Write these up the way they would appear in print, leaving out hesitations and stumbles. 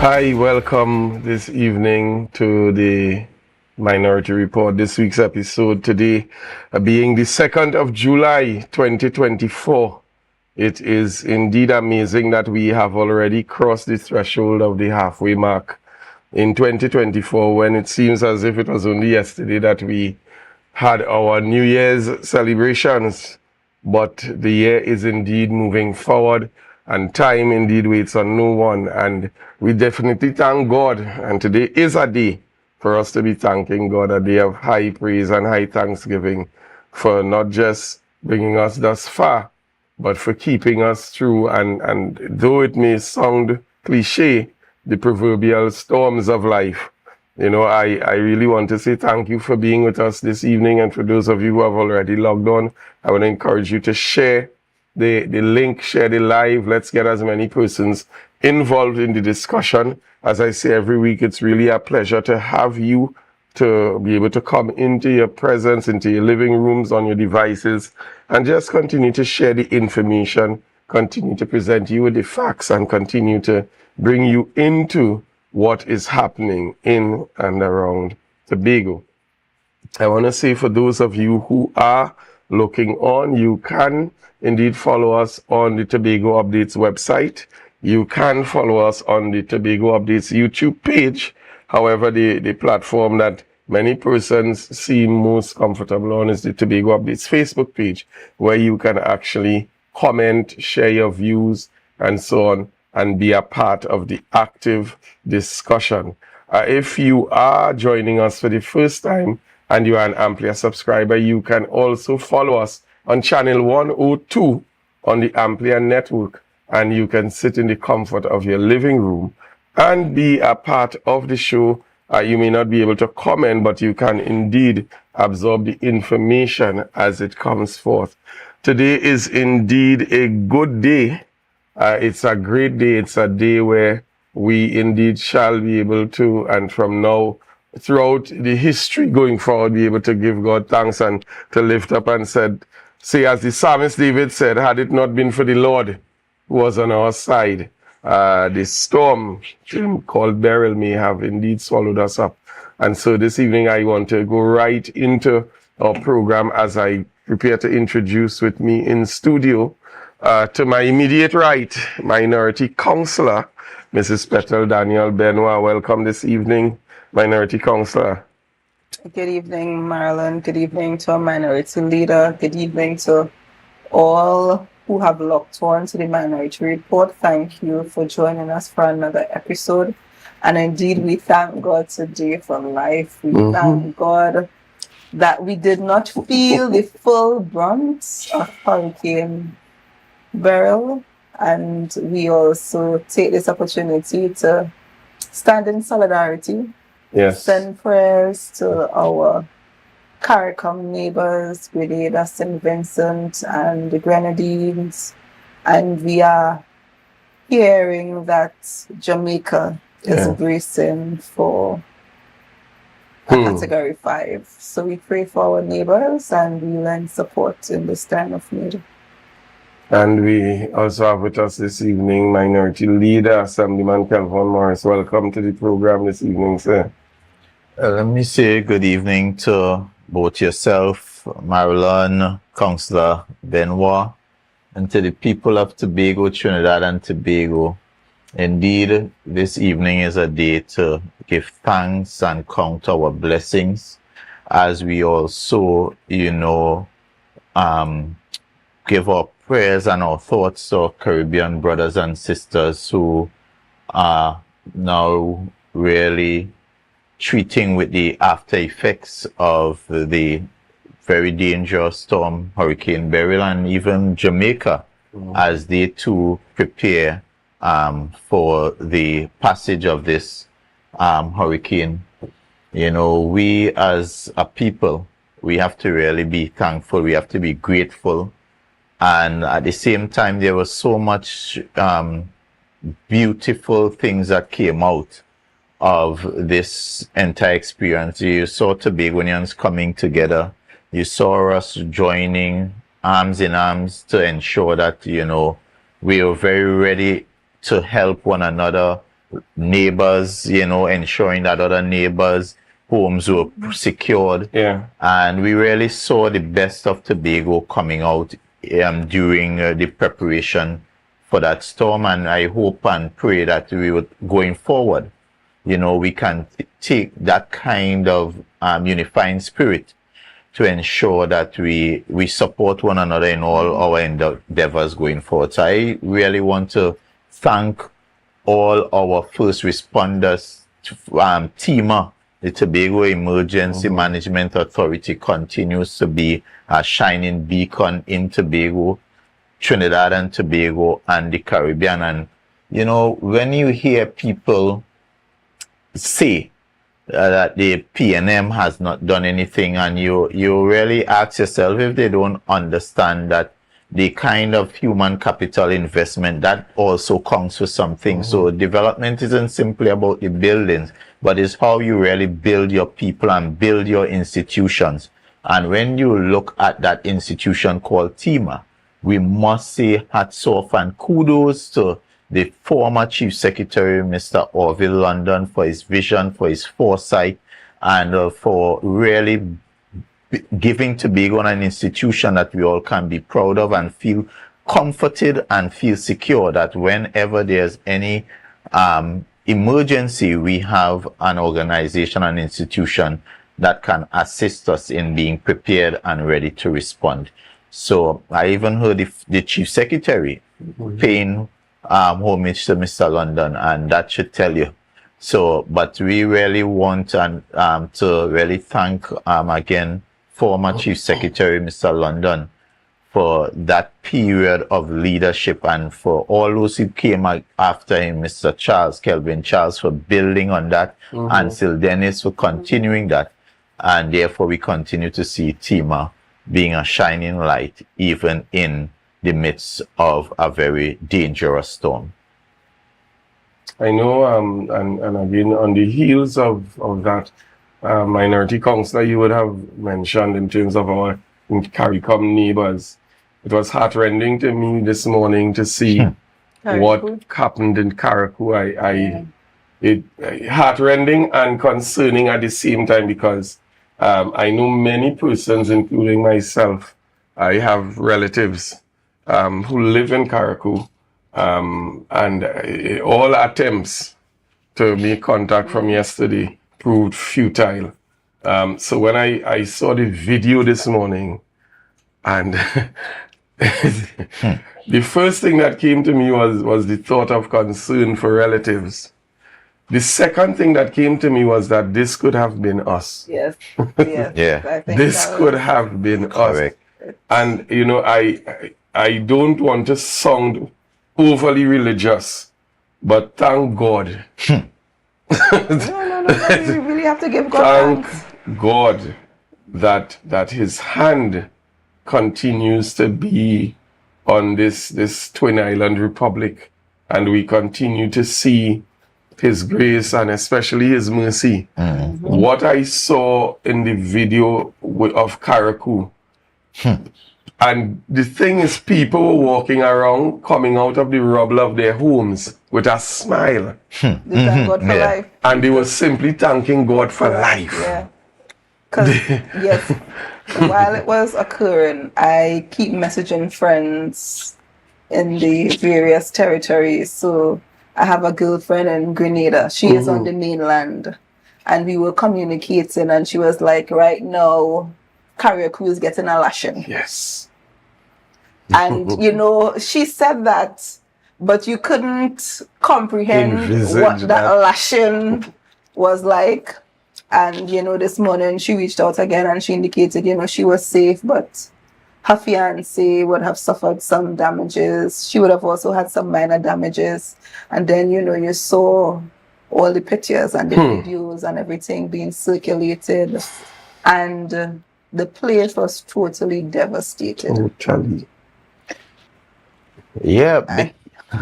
Hi, welcome this evening to the Minority Report. This week's episode today being the 2nd of July 2024. It is indeed amazing that we have already crossed the threshold of the halfway mark in 2024, when it seems as if it was only yesterday that we had our New Year's celebrations. But the year is indeed moving forward, and time indeed waits on no one. And we definitely thank God. And today is a day for us to be thanking God, a day of high praise and high thanksgiving for not just bringing us thus far, but for keeping us through. And though it may sound cliche, the proverbial storms of life, I really want to say thank you for being with us this evening. And for those of you who have already logged on, I want to encourage you to share the link, share the live. Let's get as many persons involved in the discussion. As I say every week, it's really a pleasure to have you, to be able to come into your presence, into your living rooms, on your devices, and just continue to share the information, continue to present you with the facts, and continue to bring you into what is happening in and around Tobago. I want to say, for those of you who are looking on, you can indeed follow us on the Tobago Updates website. You can follow us on the Tobago Updates YouTube page. However, the platform that many persons seem most comfortable on is the Tobago Updates Facebook page, where you can actually comment, share your views, and so on, and be a part of the active discussion. If you are joining us for the first time and you are an Amplia subscriber, you can also follow us on channel 102 on the Amplia network, and you can sit in the comfort of your living room and be a part of the show. You may not be able to comment, but you can indeed absorb the information as it comes forth. Today is indeed a good day. It's a great day. It's a day where we indeed shall be able to, and from now throughout the history going forward, be able to give God thanks and to lift up and say, as the psalmist David said, had it not been for the Lord who was on our side, the storm called Beryl may have indeed swallowed us up. And so this evening I want to go right into our program as I prepare to introduce with me in studio, to my immediate right, Minority Councillor, Mrs. Petal Daniel Benoit. Welcome this evening, Minority Councillor. Good evening, Marilyn. Good evening to our Minority Leader. Good evening to all who have logged on to the Minority Report. Thank you for joining us for another episode. And indeed, we thank God today for life. We thank God that we did not feel the full brunt of Hurricane Beryl, and we also take this opportunity to stand in solidarity, send prayers to our CARICOM neighbors, Grenada, St. Vincent, and the Grenadines, and we are hearing that Jamaica is bracing for a Category 5. So we pray for our neighbors, and we lend support in this time of need. And we also have with us this evening Minority Leader, Assemblyman Kelvin Morris. Welcome to the program this evening, sir. Let me say good evening to both yourself, Marilyn, Councillor Benoit, and to the people of Tobago, Trinidad and Tobago. Indeed, this evening is a day to give thanks and count our blessings, as we also, give our prayers and our thoughts to our Caribbean brothers and sisters who are now really treating with the after effects of the very dangerous storm, Hurricane Beryl, and even Jamaica, as they too prepare for the passage of this hurricane. We as a people, we have to really be thankful. We have to be grateful. And at the same time, there was so much beautiful things that came out of this entire experience. You saw Tobagonians coming together. You saw us joining arms in arms to ensure that, we are very ready to help one another neighbors, ensuring that other neighbors' homes were secured. Yeah. And we really saw the best of Tobago coming out during the preparation for that storm. And I hope and pray that we would, going forward, we can take that kind of unifying spirit to ensure that we support one another in all our endeavors going forward. So I really want to thank all our first responders, TEMA, the Tobago Emergency Management Authority, continues to be a shining beacon in Tobago, Trinidad and Tobago, and the Caribbean. And, when you hear people say that the PNM has not done anything, and you really ask yourself if they don't understand that the kind of human capital investment that also counts for something. So development isn't simply about the buildings, but it's how you really build your people and build your institutions. And when you look at that institution called TEMA, we must say hats off and kudos to the former Chief Secretary, Mr. Orville London, for his vision, for his foresight, and for really giving Tobago an institution that we all can be proud of and feel comforted and feel secure that whenever there's any emergency, we have an organization, an institution that can assist us in being prepared and ready to respond. So I even heard the Chief Secretary paying homage to Mr. London, and that should tell you. So, but we really want to really thank again former Chief Secretary Mr. London for that period of leadership, and for all those who came after him, Mr. Charles, Kelvin Charles, for building on that, and Sil Dennis for continuing that. And therefore we continue to see TEMA being a shining light even in the midst of a very dangerous storm. I know, and again, on the heels of that minority councillor you would have mentioned in terms of our CARICOM neighbors, it was heartrending to me this morning to see what happened in Carriacou. It heartrending and concerning at the same time, because I know many persons, including myself. I have relatives who live in Carriacou, and all attempts to make contact from yesterday proved futile. So when I saw the video this morning, and the first thing that came to me was the thought of concern for relatives. The second thing that came to me was that this could have been us. Yes. Yeah. I think this could have been us. And I don't want to sound overly religious, but thank God. No. You really have to give God thanks. Thank God that His hand continues to be on this Twin Island Republic, and we continue to see His grace and especially His mercy. What I saw in the video of Carriacou, and the thing is, people were walking around, coming out of the rubble of their homes with a smile. They thank God for life. And they were simply thanking God for life. Yeah. Because, yes, while it was occurring, I keep messaging friends in the various territories. So I have a girlfriend in Grenada. She is on the mainland. And we were communicating, and she was like, right now, Carriacou is getting a lashing. Yes. And, she said that, but you couldn't comprehend what that lashing was like. And, this morning she reached out again and she indicated, she was safe, but her fiancé would have suffered some damages. She would have also had some minor damages. And then, you saw all the pictures and the videos and everything being circulated. And the place was totally devastated. Totally. Yeah,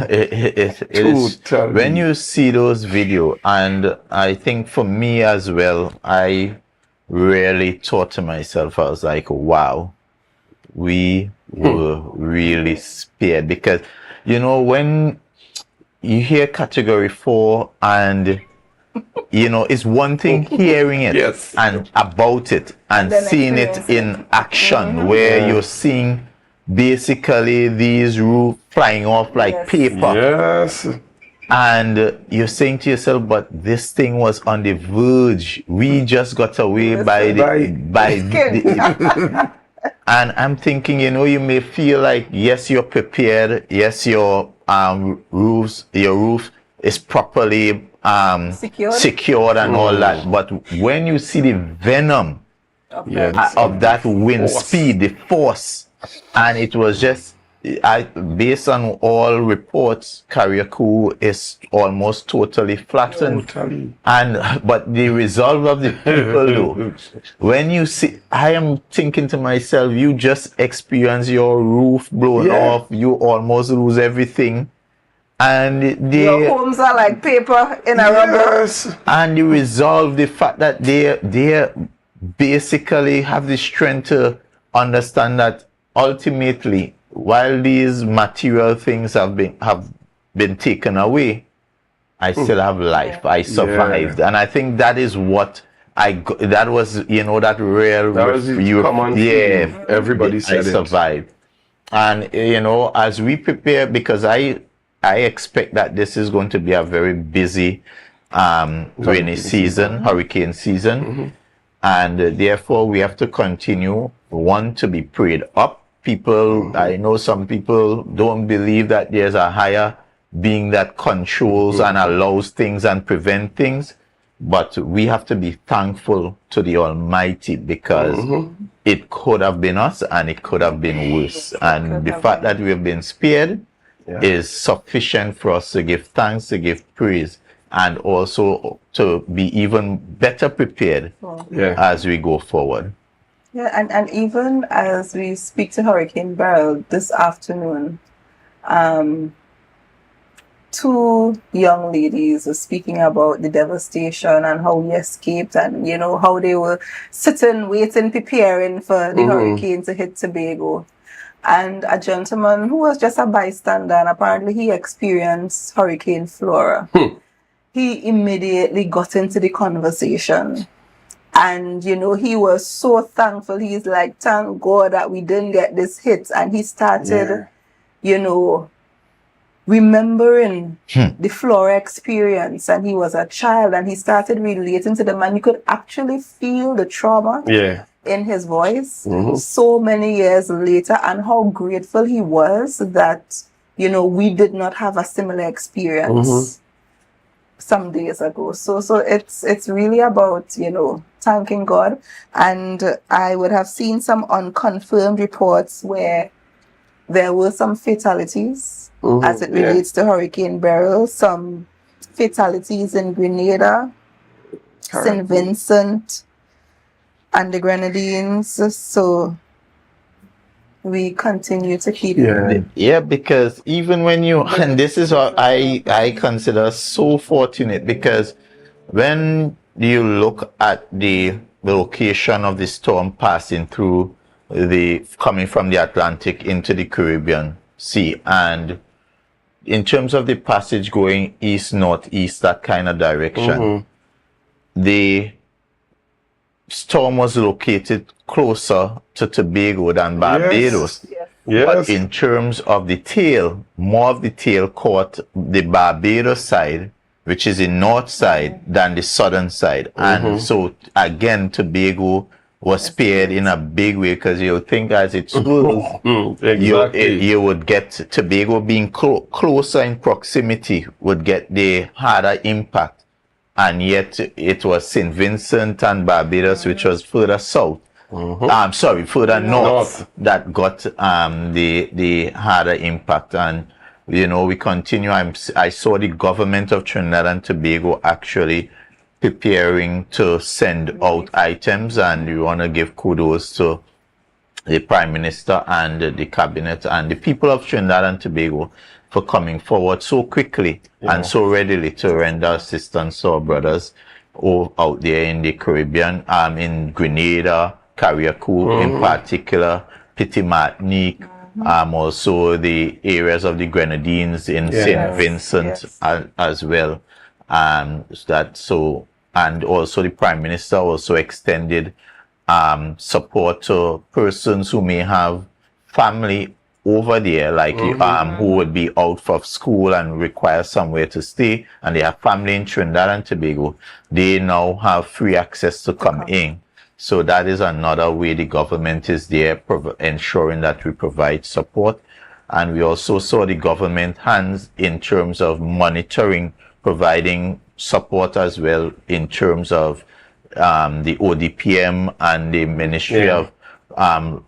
it is. When you see those videos, and I think for me as well, I really thought to myself, I was like, wow, we were really spared. Because, when you hear category 4 and it's one thing hearing it Yes. and about it and then seeing it in action, where Yeah. you're seeing basically these roofs flying off like Yes. paper. Yes. And you're saying to yourself, but this thing was on the verge. We just got away by the and I'm thinking, you may feel like, yes, you're prepared. Yes, your roof is properly secured and all that. But when you see the venom Yes. of that wind force. speed, the force, and it was just, based on all reports, Carriacou is almost totally flattened. Totally. But the resolve of the people, though, when you see, I am thinking to myself, you just experience your roof blown off, you almost lose everything, and your homes are like paper in a rubber. Yes. And you resolve the fact that they basically have the strength to understand that ultimately, while these material things have been taken away, I still have life. I survived, and I think that is what that was, that real. That was the common theme. Everybody said I survived, and as we prepare, because I expect that this is going to be a very busy rainy season, hurricane season, and therefore we have to continue. One, to be prayed up. People, I know some people don't believe that there's a higher being that controls and allows things and prevent things, but we have to be thankful to the Almighty, because it could have been us and it could have been worse, and the fact that we have been spared is sufficient for us to give thanks, to give praise, and also to be even better prepared as we go forward. Yeah, and even as we speak to Hurricane Beryl this afternoon, 2 young ladies were speaking about the devastation and how we escaped, and how they were sitting, waiting, preparing for the hurricane to hit Tobago. And a gentleman who was just a bystander, and apparently he experienced Hurricane Flora. He immediately got into the conversation. And, he was so thankful. He's like, thank God that we didn't get this hit. And he started, remembering the Flora experience. And he was a child, and he started relating to them. And you could actually feel the trauma in his voice so many years later, and how grateful he was that, we did not have a similar experience some days ago. So it's really about, thanking God. And I would have seen some unconfirmed reports where there were some fatalities as it relates to Hurricane Beryl, some fatalities in Grenada, St. Vincent, and the Grenadines. So we continue to keep because even when and this is what I consider so fortunate, because when you look at the location of the storm passing through coming from the Atlantic into the Caribbean Sea, and in terms of the passage going east, northeast, that kind of direction, the storm was located closer to Tobago than Barbados. But in terms of the tail, more of the tail caught the Barbados side, which is the north side, than the southern side. And so, again, Tobago was spared in a big way, because you think as it swirls, you would get Tobago being closer in proximity, would get the harder impact. And yet it was St. Vincent and Barbados, which was further south. Further north, that got the harder impact. And we continue. I saw the government of Trinidad and Tobago actually preparing to send out items, and we want to give kudos to the Prime Minister and the Cabinet and the people of Trinidad and Tobago for coming forward so quickly and so readily to render assistance to our brothers out there in the Caribbean, in Grenada, Carriacou in particular, Petit Martinique, Also the areas of the Grenadines in St. Vincent as well. And also the Prime Minister also extended support to persons who may have family over there, like who would be out of school and require somewhere to stay, and they have family in Trinidad and Tobago. They now have free access to come in. So that is another way the government is there, ensuring that we provide support. And we also saw the government hands in terms of monitoring, providing support as well in terms of the ODPM and the Ministry of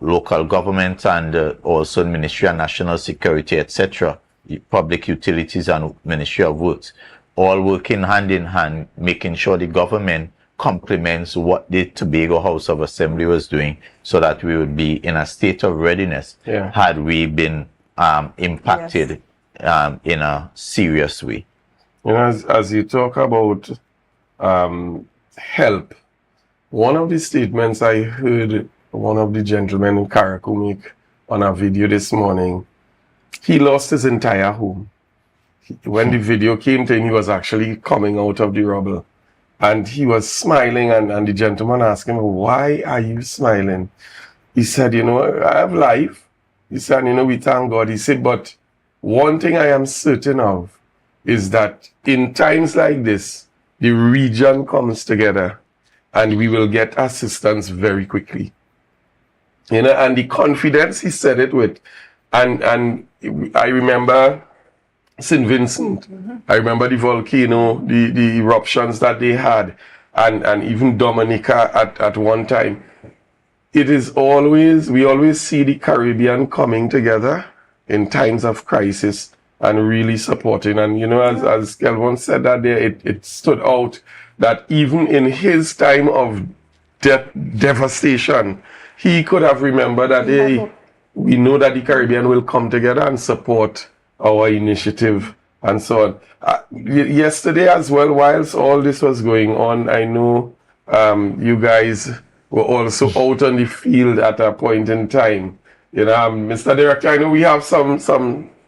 Local Government, and also the Ministry of National Security, etc., Public Utilities and Ministry of Works, all working hand in hand, making sure the government complements what the Tobago House of Assembly was doing, so that we would be in a state of readiness had we been impacted in a serious way. You know, as you talk about help, one of the statements I heard one of the gentlemen in Carriacou make on a video this morning, he lost his entire home. When the video came to him, he was actually coming out of the rubble. And he was smiling, and the gentleman asked him, why are you smiling? He said, you know, I have life. He said, you know, we thank God. He said, but one thing I am certain of is that in times like this, the region comes together and we will get assistance very quickly. You know, and the confidence he said it with. And I remember St. Vincent. I remember the volcano, the eruptions that they had, and even Dominica at one time. It is always, we always see the Caribbean coming together in times of crisis and really supporting. And, you know, as Kelvin said that there, it stood out that even in his time of devastation, he could have remembered that, hey, we know that the Caribbean will come together and support our initiative and so on. Yesterday as well, whilst all this was going on, I know you guys were also out on the field at a point in time. You know, Mr. Director, I know we have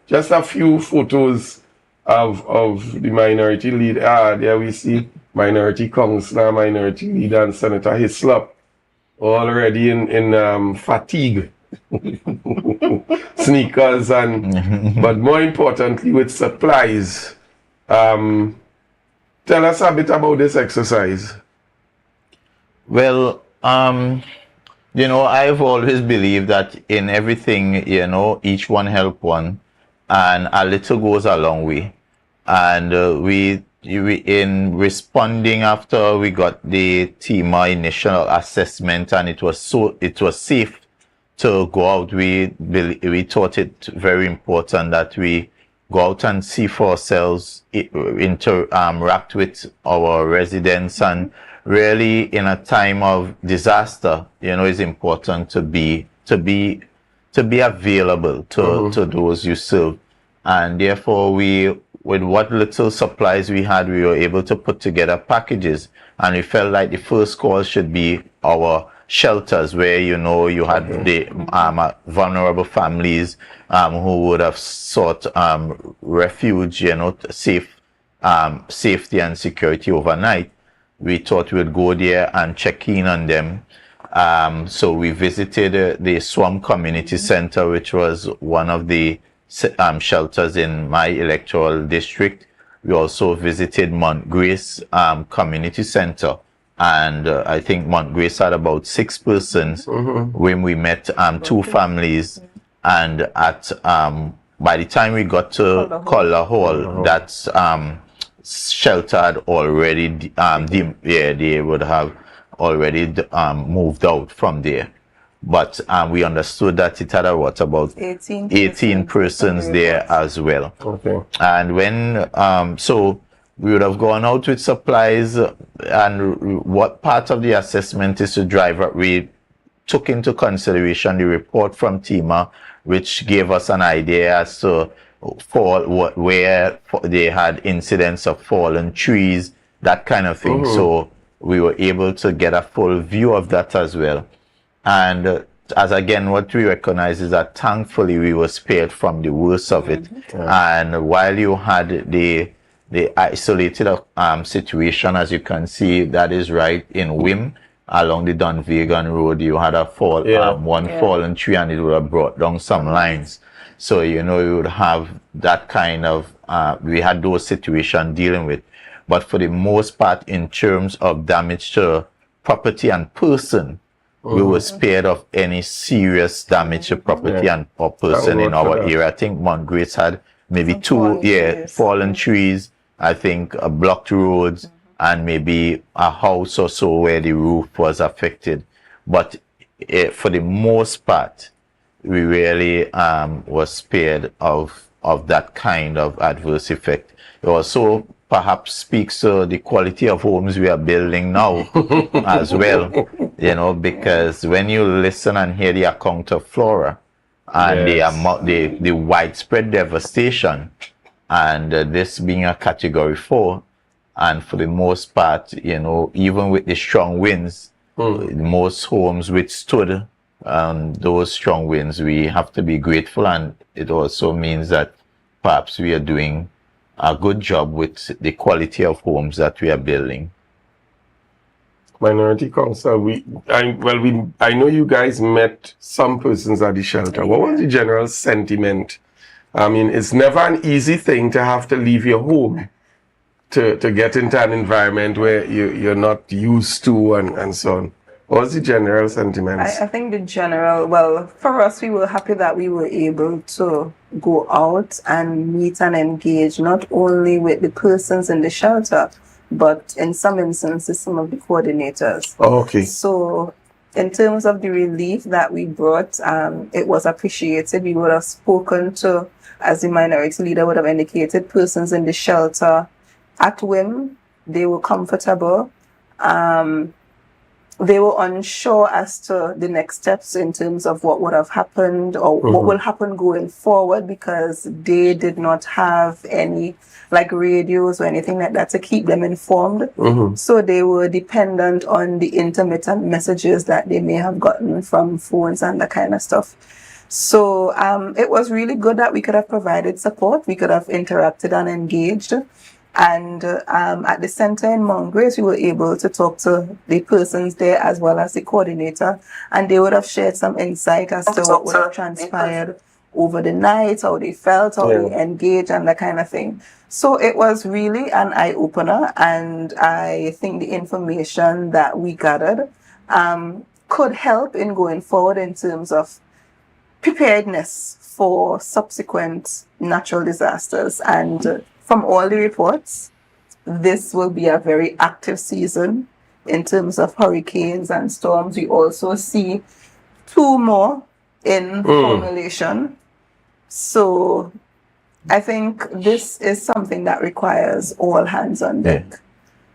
just a few photos of the minority leader. There we see minority councillor, minority leader, and Senator Hislop already in fatigue. Sneakers but more importantly with supplies. Tell us a bit about this exercise. Well, you know, I've always believed that in everything, you know, each one help one, and a little goes a long way. And we in responding after we got the TEMA initial assessment, and it was safe to go out, we thought it very important that we go out and see for ourselves, interact with our residents, and really in a time of disaster, you know, it's important to be available to those you serve. And therefore with what little supplies we had, we were able to put together packages, and we felt like the first call should be our shelters, where, you know, you had the vulnerable families who would have sought refuge, you know, safety and security overnight. We thought we would go there and check in on them. So we visited the Swamp Community Center, which was one of the shelters in my electoral district. We also visited Mount Grace Community Center. And I think Mount Grace had about 6 persons when we met 2 families. And at by the time we got to Collar Hall, that shelter had already they would have already moved out from there. But we understood that it had about 18 persons there as well. Okay. And when so we would have gone out with supplies, and what part of the assessment is to drive up. We took into consideration the report from TEMA, which gave us an idea as to where they had incidents of fallen trees, that kind of thing. So we were able to get a full view of that as well. And as again, what we recognize is that thankfully we were spared from the worst of it. And while you had the isolated situation, as you can see, that is right in Wim along the Dunvegan Road, you had a fallen tree, and it would have brought down some lines. So you would have that kind of we had those situations dealing with. But for the most part, in terms of damage to property and person, we were spared of any serious damage to property and or person in our area. I think Mount Grace had maybe two fallen trees, I think blocked roads, and maybe a house or so where the roof was affected. But for the most part, we really was spared of that kind of adverse effect. It also perhaps speaks to the quality of homes we are building now as well, because when you listen and hear the account of Flora and the widespread devastation, and this being a category 4, and for the most part, even with the strong winds, most homes withstood those strong winds. We have to be grateful, and it also means that perhaps we are doing a good job with the quality of homes that we are building. Minority Council, I know you guys met some persons at the shelter. What was the general sentiment? I mean, it's never an easy thing to have to leave your home to get into an environment where you're not used to and so on. What was the general sentiment? I think the general, well, for us, we were happy that we were able to go out and meet and engage not only with the persons in the shelter, but in some instances, some of the coordinators. Oh, okay. So in terms of the relief that we brought, it was appreciated. We would have spoken to, as the minority leader would have indicated, persons in the shelter at whim. They were comfortable. They were unsure as to the next steps in terms of what would have happened or what will happen going forward, because they did not have any radios or anything like that to keep them informed. So they were dependent on the intermittent messages that they may have gotten from phones and that kind of stuff. So it was really good that we could have provided support. We could have interacted and engaged. And at the center in Mount Grace, we were able to talk to the persons there as well as the coordinator, and they would have shared some insight as to what would have transpired over the night, how they felt, how they engaged, and that kind of thing. So it was really an eye-opener, and I think the information that we gathered could help in going forward in terms of preparedness for subsequent natural disasters. And from all the reports, this will be a very active season in terms of hurricanes and storms. We also see 2 more in formulation. So I think this is something that requires all hands on deck.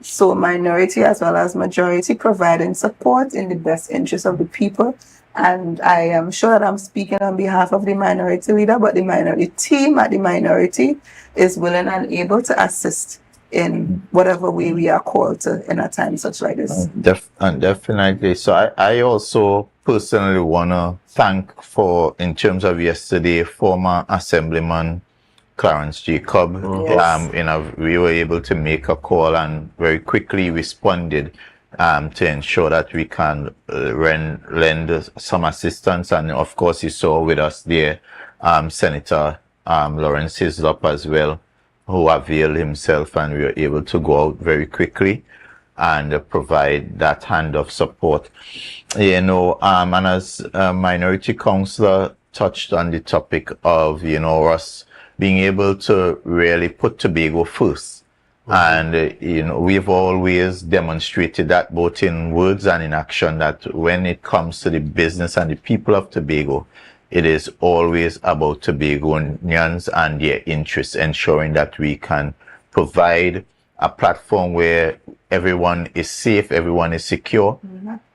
So minority as well as majority providing support in the best interest of the people. And I am sure that I'm speaking on behalf of the minority leader, but the minority team at the minority is willing and able to assist in whatever way we are called to in a time such like this. Definitely. So I also personally want to thank in terms of yesterday, former Assemblyman Clarence Jacob. We were able to make a call and very quickly responded to ensure that we can lend some assistance. And of course, you saw with us there Senator Lawrence Hislop as well, who availed himself, and we were able to go out very quickly and provide that hand of support. And as a minority councillor touched on the topic of, us being able to really put Tobago first. And, we've always demonstrated that both in words and in action, that when it comes to the business and the people of Tobago, it is always about Tobagonians and their interests, ensuring that we can provide a platform where everyone is safe, everyone is secure.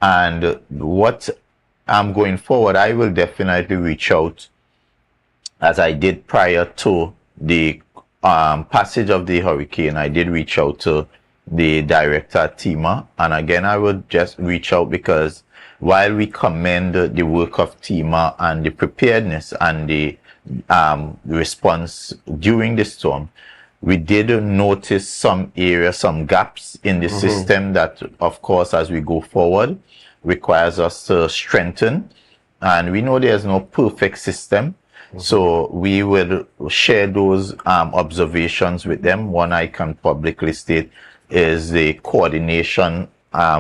And what I'm going forward, I will definitely reach out, as I did prior to the passage of the hurricane. I did reach out to the director at TEMA, and again I would just reach out because while we commend the work of TEMA and the preparedness and the response during the storm, we did notice some areas, some gaps in the system that, of course, as we go forward, requires us to strengthen. And we know there's no perfect system, so we will share those observations with them. One I can publicly state is the coordination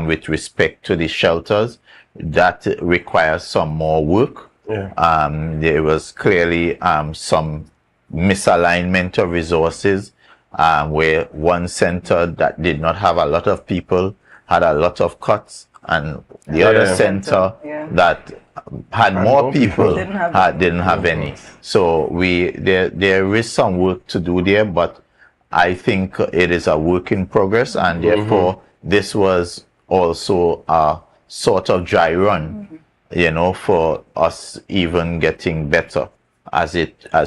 with respect to the shelters. That requires some more work. Yeah. There was clearly some misalignment of resources, where one center that did not have a lot of people had a lot of cuts, and the other center that had more people didn't have any. So there is some work to do there, but I think it is a work in progress, and therefore this was also a sort of dry run, for us even getting better as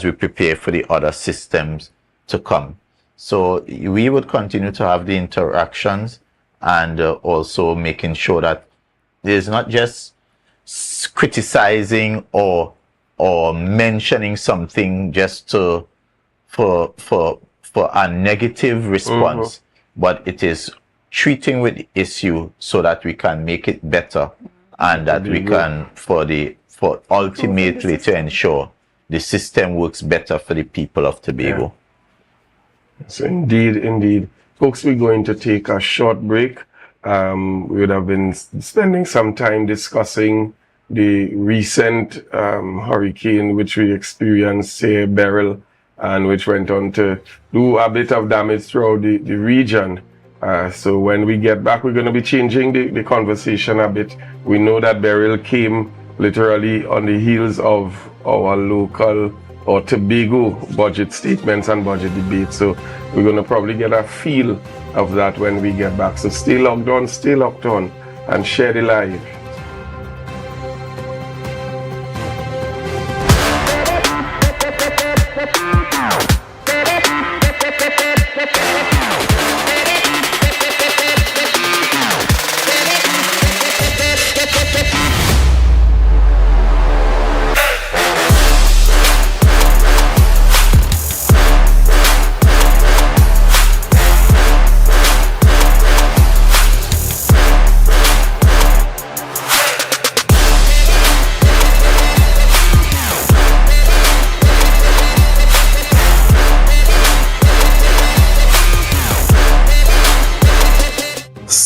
we prepare for the other systems to come. So we would continue to have the interactions, and also making sure that there's not just criticizing or mentioning something just for a negative response, but it is treating with the issue so that we can make it better, and that we can for ultimately to ensure the system works better for the people of Tobago. So indeed. Folks, we're going to take a short break. We would have been spending some time discussing the recent hurricane which we experienced here, Beryl, and which went on to do a bit of damage throughout the region. So when we get back, we're going to be changing the conversation a bit. We know that Beryl came literally on the heels of our local or Tobago budget statements and budget debates. So we're going to probably get a feel of that when we get back. So stay logged on, and share the live.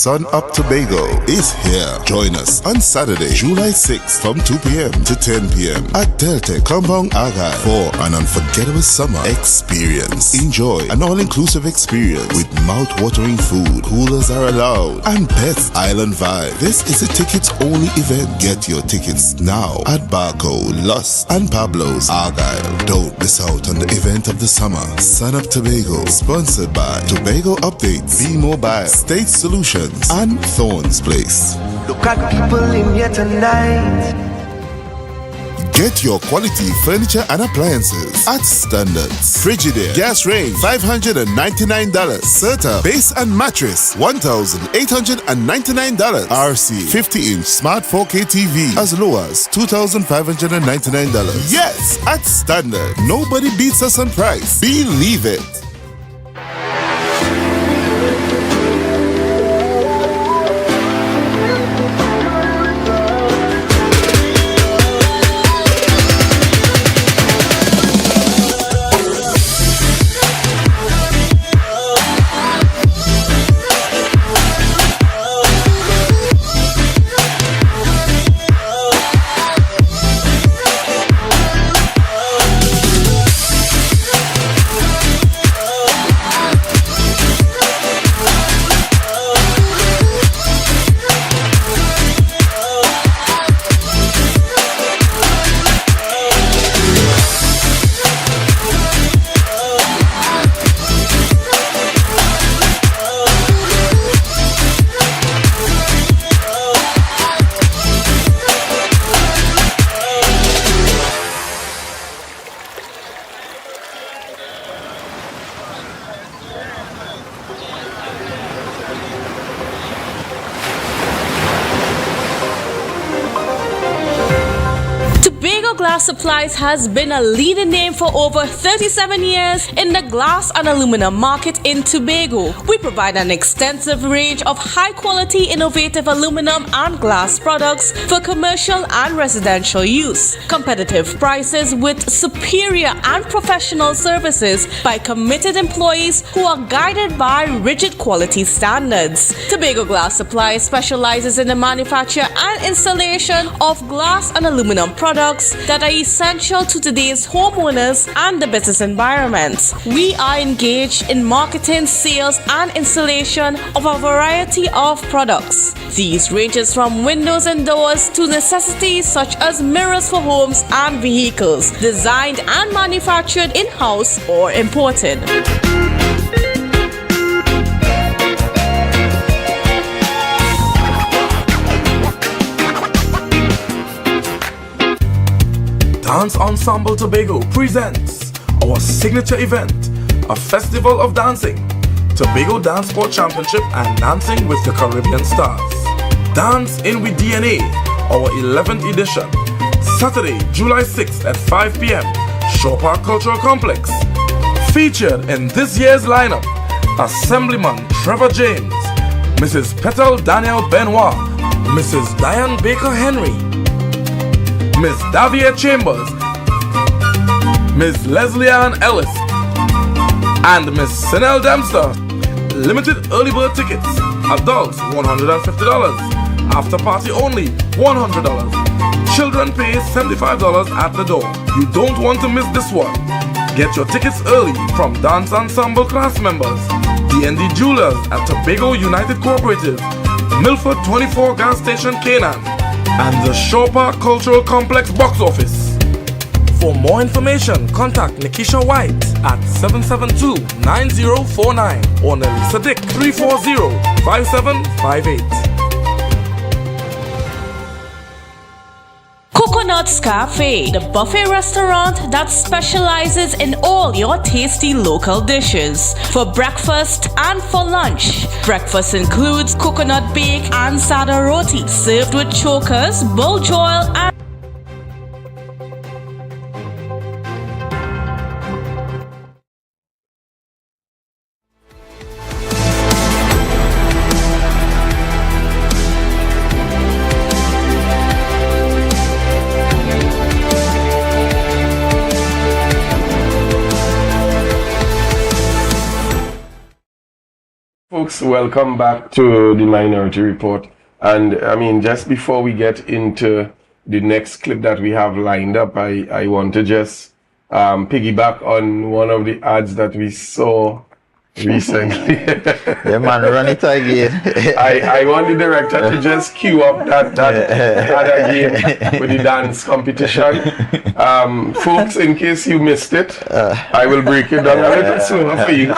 Sun Up Tobago is here. Join us on Saturday, July 6th from 2 p.m. to 10 p.m. at Delta Compound Argyle for an unforgettable summer experience. Enjoy an all-inclusive experience with mouth-watering food, coolers are allowed, and best island vibe. This is a tickets-only event. Get your tickets now at Barco, Lust, and Pablo's Argyle. Don't miss out on the event of the summer. Sun Up Tobago, sponsored by Tobago Updates, B-Mobile, State Solutions, and Thorns Place. Look at people in here tonight. Get your quality furniture and appliances at Standards. Frigidaire gas range $599. Serta base and mattress $1,899. RC 50-inch smart 4K TV as low as $2,599. Yes, at Standard. Nobody beats us on price. Believe it. Glass Supplies has been a leading name for over 37 years in the glass and aluminum market in Tobago. We provide an extensive range of high-quality, innovative aluminum and glass products for commercial and residential use. Competitive prices with superior and professional services by committed employees who are guided by rigid quality standards. Tobago Glass Supplies specializes in the manufacture and installation of glass and aluminum products that are essential to today's homeowners and the business environment. We are engaged in marketing, sales, and installation of a variety of products. These ranges from windows and doors to necessities such as mirrors for homes and vehicles, designed and manufactured in-house or imported. Dance Ensemble Tobago presents our signature event, a festival of dancing, Tobago Dance Sport Championship and Dancing with the Caribbean Stars. Dance in with DNA, our 11th edition, Saturday, July 6th at 5 p.m., Shore Park Cultural Complex. Featured in this year's lineup, Assemblyman Trevor James, Mrs. Petal Daniel Benoit, Mrs. Diane Baker Henry, Miss Davia Chambers, Miss Leslie Ann Ellis, and Miss Sinel Dempster. Limited early bird tickets. Adults $150. After party only $100. Children pay $75 at the door. You don't want to miss this one. Get your tickets early from Dance Ensemble class members, D&D Jewelers at Tobago United Cooperative, Milford 24 Gas Station Canaan, and the Shore Park Cultural Complex box office. For more information, contact Nikisha White at 772-9049 or Nelisa Dick 340-5758. Coconut's Cafe, the buffet restaurant that specializes in all your tasty local dishes. For breakfast and for lunch. Breakfast includes coconut bake and sada roti, served with chokers, bull joil, and Folks, welcome back to the Minority Report. And I mean, just before we get into the next clip that we have lined up, I want to just piggyback on one of the ads that we saw recently. Yeah, man, run it again. I want the director to just cue up that ad again with the dance competition. Folks, in case you missed it, I will break it down a little slower for you.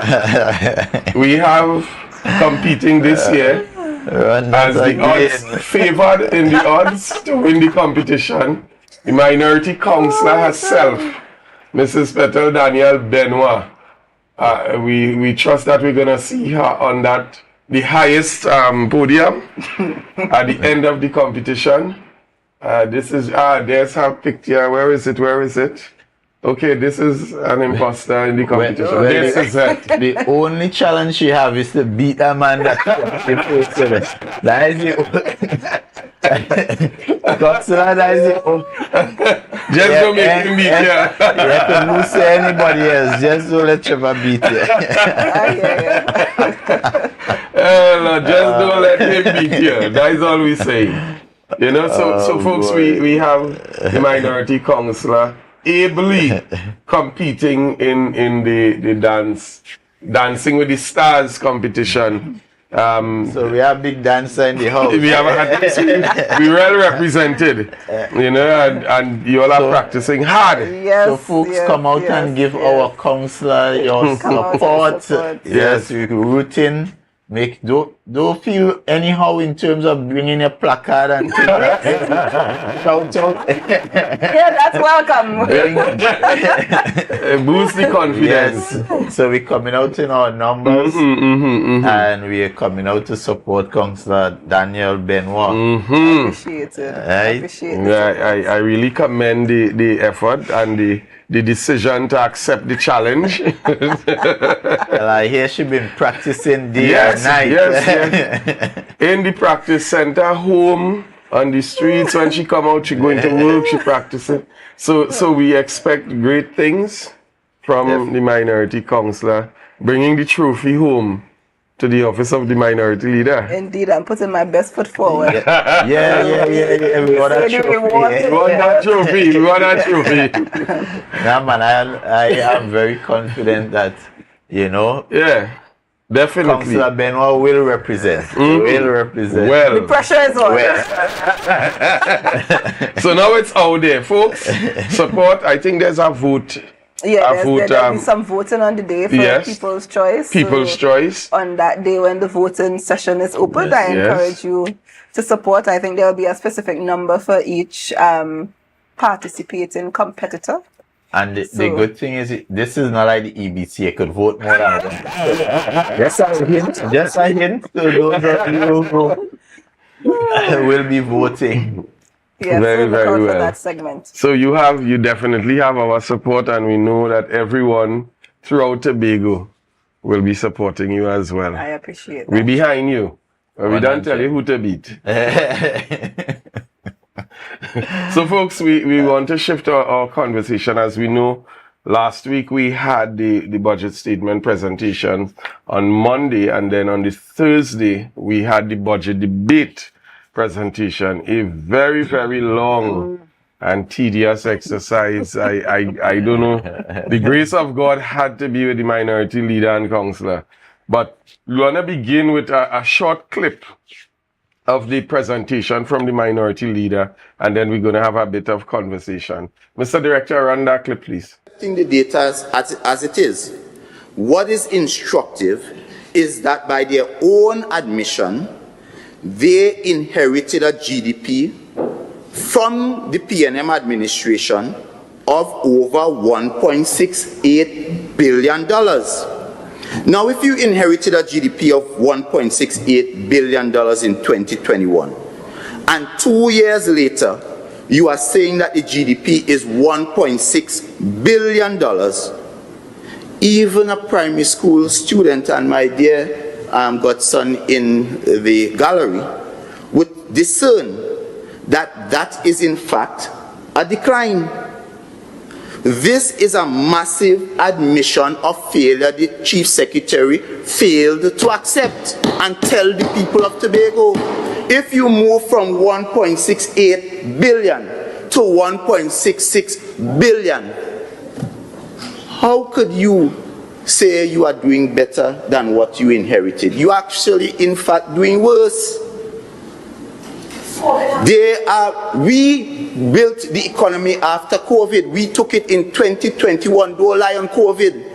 We have competing this year as the odds favored in the odds to win the competition. The minority councillor herself, Mrs. Petal Daniel Benoit. We trust that we're gonna see her on the highest podium at the end of the competition. This is there's her picture. Where is it? Okay, this is an imposter in the competition. This is it. The only challenge she have is to beat a man that that is the Godzilla, that is the just don't make him beat you. You have to lose to anybody else. Just don't let Trevor beat you. No, just don't let him beat you. That is all we say. You know, so folks, we have the minority councillor ably competing in the Dancing with the Stars competition. So we have big dancer in the house. We have we well represented, you know, and you all are practicing hard. Yes, so folks, come out and give our counselor your support. Yes, we're rooting don't feel anyhow in terms of bringing a placard and shout out. Yeah, that's welcome. Boost the confidence. Yes. So we're coming out in our numbers, and we are coming out to support Councillor Daniel Benoit. Appreciate it. Right? Appreciate it. Yeah, I really commend the effort and the decision to accept the challenge. Well, I hear she been practicing day and night. Yes. In the practice center, home, on the streets, when she come out, she going to work, she practicing. So we expect great things from the minority councillor, bringing the trophy home to the office of the minority leader. Indeed, I'm putting my best foot forward. Yeah. We want that trophy. We want that trophy. Nah, man, I am very confident that, Yeah, definitely. Councillor Benoit will represent. Will represent. Well, The pressure is on. so now it's out there, folks. Support. I think there's a vote. Yeah, there'll be some voting on the day for People's Choice. People's Choice. On that day when the voting session is opened, I encourage you to support. I think there will be a specific number for each participating competitor. And the good thing is, this is not like the EBC. You could vote more than one. Just a hint to those of you who will be voting. Yeah, very, so very for well. that segment. So you definitely have our support, and we know that everyone throughout Tobago will be supporting you as well. I appreciate that. We're behind you. But we don't tell you who to beat. So folks, we want to shift our conversation. As we know, last week we had the budget statement presentation on Monday, and then on the Thursday we had the budget debate presentation. A very, very long and tedious exercise. I don't know. The grace of God had to be with the minority leader and councillor. But we want to begin with a short clip of the presentation from the minority leader, and then we're going to have a bit of conversation. Mr. Director, run that clip, please. The data as it is. What is instructive is that by their own admission, they inherited a GDP from the PNM administration of over $1.68 billion. Now, if you inherited a GDP of $1.68 billion in 2021, and 2 years later, you are saying that the GDP is $1.6 billion, even a primary school student, and my dear godson in the gallery, would discern that that is in fact a decline. This is a massive admission of failure the Chief Secretary failed to accept and tell the people of Tobago. If you move from 1.68 billion to 1.66 billion, how could you say you are doing better than what you inherited? You are actually, in fact, doing worse. We built the economy after COVID. We took it in 2021. Don't lie on COVID.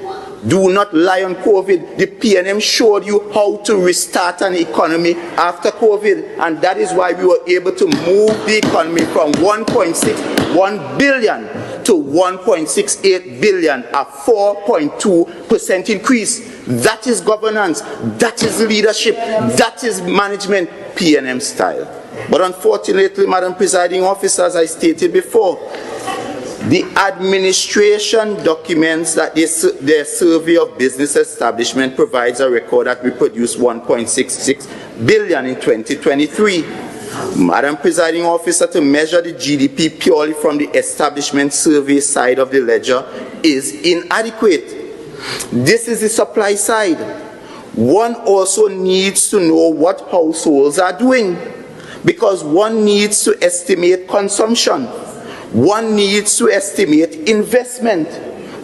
Do not lie on COVID. The PNM showed you how to restart an economy after COVID, and that is why we were able to move the economy from 1.61 billion to 1.68 billion, a 4.2% increase. That is governance. That is leadership. That is management, PNM style. But unfortunately, Madam Presiding Officer, as I stated before, the administration documents that their survey of business establishment provides a record that we produced 1.66 billion in 2023. Madam Presiding Officer, to measure the GDP purely from the establishment survey side of the ledger is inadequate. This is the supply side. One also needs to know what households are doing, because one needs to estimate consumption. One needs to estimate investment.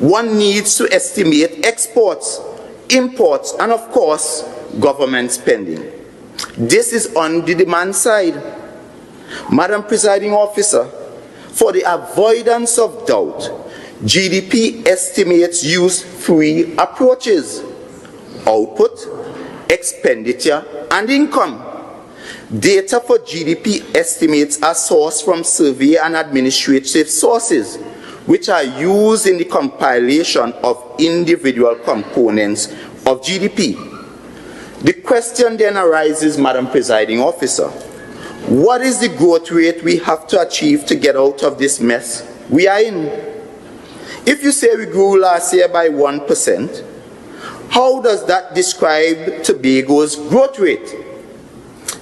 One needs to estimate exports, imports, and of course, government spending. This is on the demand side. Madam Presiding Officer, for the avoidance of doubt, GDP estimates use three approaches: output, expenditure, and income. Data for GDP estimates are sourced from survey and administrative sources, which are used in the compilation of individual components of GDP. The question then arises, Madam Presiding Officer, what is the growth rate we have to achieve to get out of this mess we are in? If you say we grew last year by 1%, how does that describe Tobago's growth rate?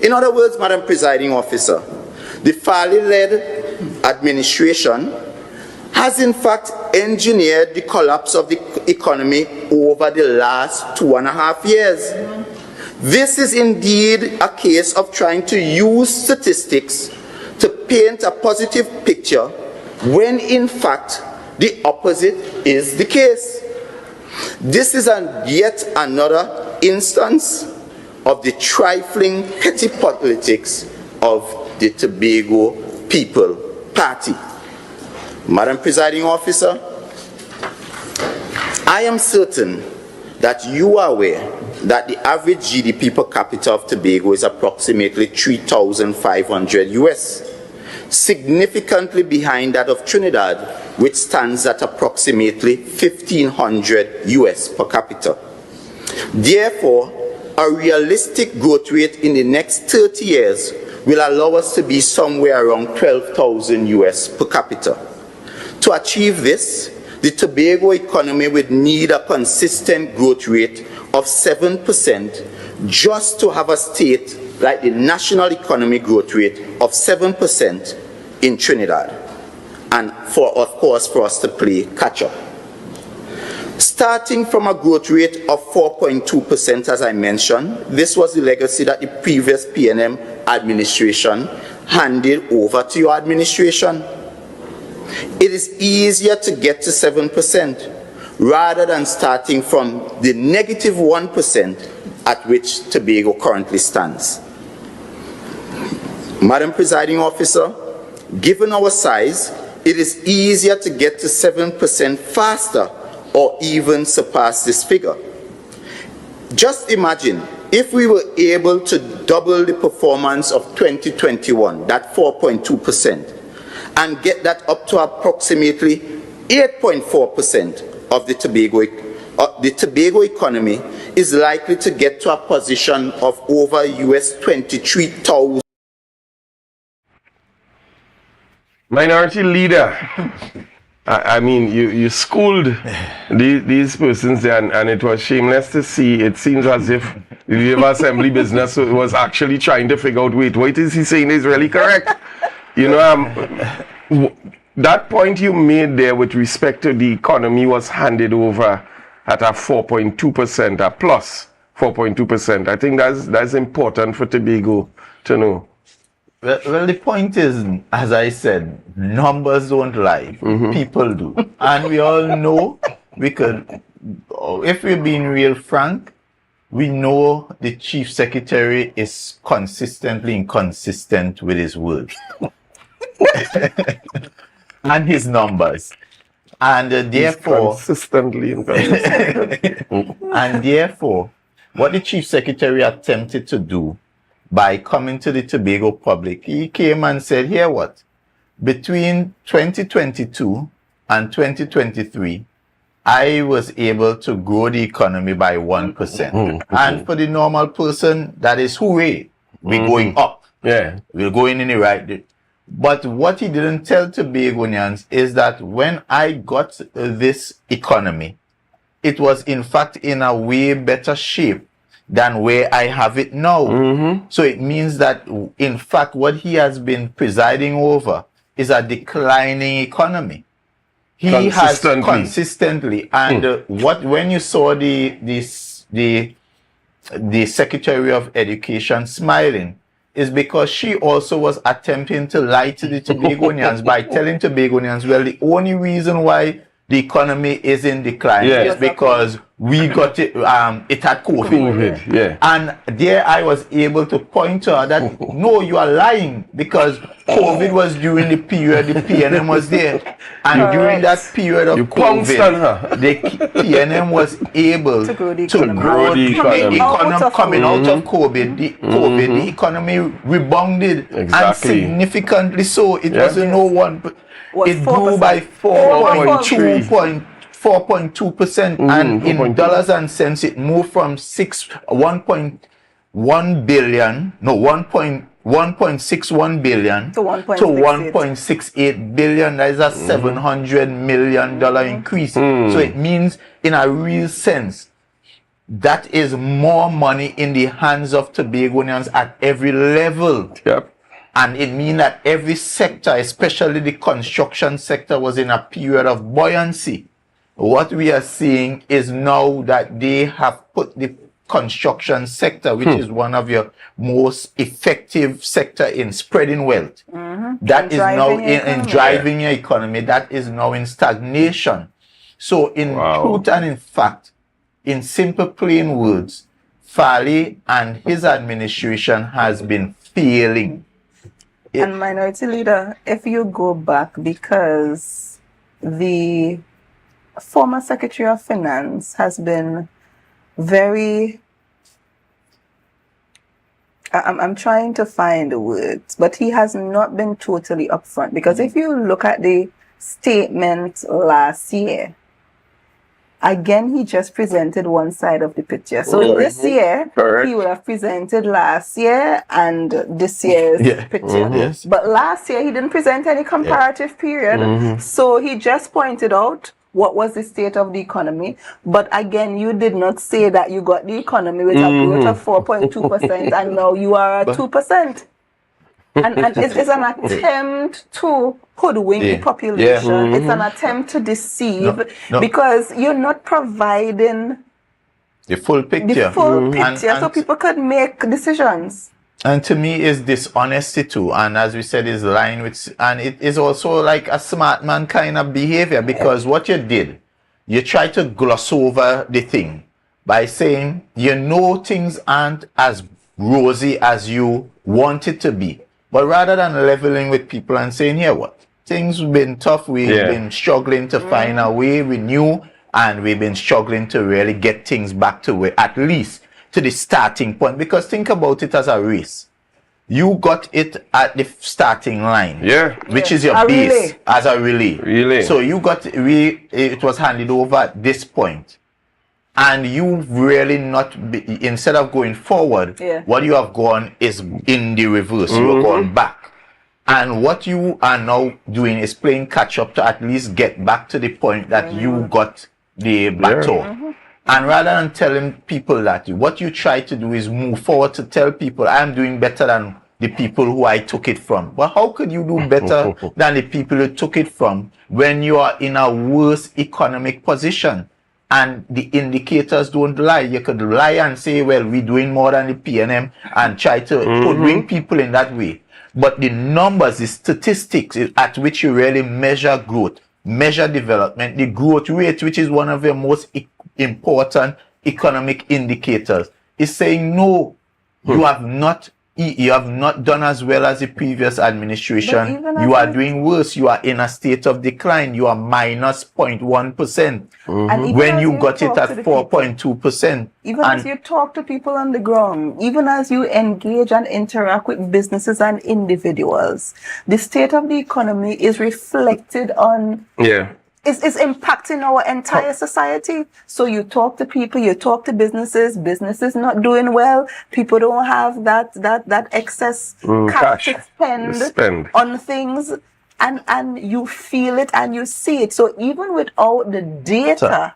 In other words, Madam Presiding Officer, the Farley-led administration has in fact engineered the collapse of the economy over the last 2.5 years. This is indeed a case of trying to use statistics to paint a positive picture when in fact the opposite is the case. This is yet another instance of the trifling petty politics of the Tobago People Party. Madam Presiding Officer, I am certain that you are aware that the average GDP per capita of Tobago is approximately 3,500 US, significantly behind that of Trinidad, which stands at approximately 1,500 US per capita. Therefore, a realistic growth rate in the next 30 years will allow us to be somewhere around 12,000 US per capita. To achieve this, the Tobago economy would need a consistent growth rate of 7% just to have a state like the national economy growth rate of 7% in Trinidad, and of course for us to play catch up. Starting from a growth rate of 4.2%, as I mentioned, this was the legacy that the previous PNM administration handed over to your administration. It is easier to get to 7% rather than starting from the negative 1% at which Tobago currently stands. Madam Presiding Officer, given our size, it is easier to get to 7% faster or even surpass this figure. Just imagine if we were able to double the performance of 2021, that 4.2%, and get that up to approximately 8.4% of the Tobago economy is likely to get to a position of over US 23,000. Minority Leader, I mean, you schooled these persons there, and it was shameless to see. It seems as if the Labour Assembly business was actually trying to figure out, wait, what is he saying is really correct? You know, that point you made there with respect to the economy was handed over at a 4.2%, a plus 4.2%. I think that's important for Tobago to know. Well, the point is, as I said, numbers don't lie. People do. And we all know, if we're being real frank, we know the Chief Secretary is consistently inconsistent with his word. And his numbers. And therefore... consistently inconsistent. And therefore, what the Chief Secretary attempted to do by coming to the Tobago public, he came and said, here what? Between 2022 and 2023, I was able to grow the economy by 1%. And for the normal person, that is hooray. We're going up. Yeah. We're going in the right direction. But what he didn't tell Tobagonians is that when I got this economy, it was in fact in a way better shape than where I have it now. So it means that in fact what he has been presiding over is a declining economy. He has consistently, and when you saw the Secretary of Education smiling, is because she also was attempting to lie to the Tobagonians by telling Tobagonians, well, the only reason why the economy is in decline is because we got it, it had COVID. COVID, yeah. And there I was able to point to her that, no, you are lying, because COVID was during the period the PNM was there. And during that period of COVID, the PNM was able to grow the economy. Coming out of COVID, the economy rebounded, and significantly so. It wasn't no one, it grew by 4.2%, and in dollars and cents it moved from 1.1 billion, no 1.61 billion to 1.68 billion. That is a $700 million increase. So it means, in a real sense, that is more money in the hands of Tobagonians at every level. Yep. And it means that every sector, especially the construction sector, was in a period of buoyancy. What we are seeing is now that they have put the construction sector, which is one of your most effective sector in spreading wealth, that is now in driving your economy, that is now in stagnation. So in truth and in fact, in simple plain words, Farley and his administration has been failing. And Minority Leader, if you go back, because the former Secretary of Finance has been very, I'm trying to find the words, but he has not been totally upfront, because if you look at the statement last year, again, he just presented one side of the picture. So this year, he would have presented last year and this year's picture. Yes. But last year, he didn't present any comparative period. So he just pointed out what was the state of the economy. But again, you did not say that you got the economy with a growth of 4.2% and now you are at 2%. And it's an attempt to hoodwink the population. It's an attempt to deceive, because you're not providing the full picture. So people could make decisions. And to me, is dishonesty too. And as we said, is lying with, and it is also like a smart man kind of behavior, because what you did, you try to gloss over the thing by saying, things aren't as rosy as you want it to be. But rather than leveling with people and saying, here, what? Things have been tough. We've been struggling to find a way. We knew, and we've been struggling to really get things back to where, at least to the starting point. Because think about it as a race. You got it at the starting line, which is your base as a relay. So you got it was handed over at this point. And you've really not, instead of going forward, what you have gone is in the reverse. You're going back. And what you are now doing is playing catch up to at least get back to the point that you got the baton. And rather than telling people that, what you try to do is move forward to tell people, I'm doing better than the people who I took it from. Well, how could you do better than the people you took it from when you are in a worse economic position? And the indicators don't lie. You could lie and say, well, we're doing more than the PNM, and try to bring people in that way. But the numbers, the statistics at which you really measure growth, measure development, the growth rate, which is one of your most important economic indicators, is saying, no, you have not done as well as the previous administration. You are doing worse. You are in a state of decline. You are minus 0.1%. When you got it at 4.2%. Even as you talk to people on the ground, even as you engage and interact with businesses and individuals, the state of the economy is reflected on is impacting our entire society. So you talk to people, you talk to businesses not doing well, people don't have that excess cash to spend on things, and you feel it and you see it. So even without the data,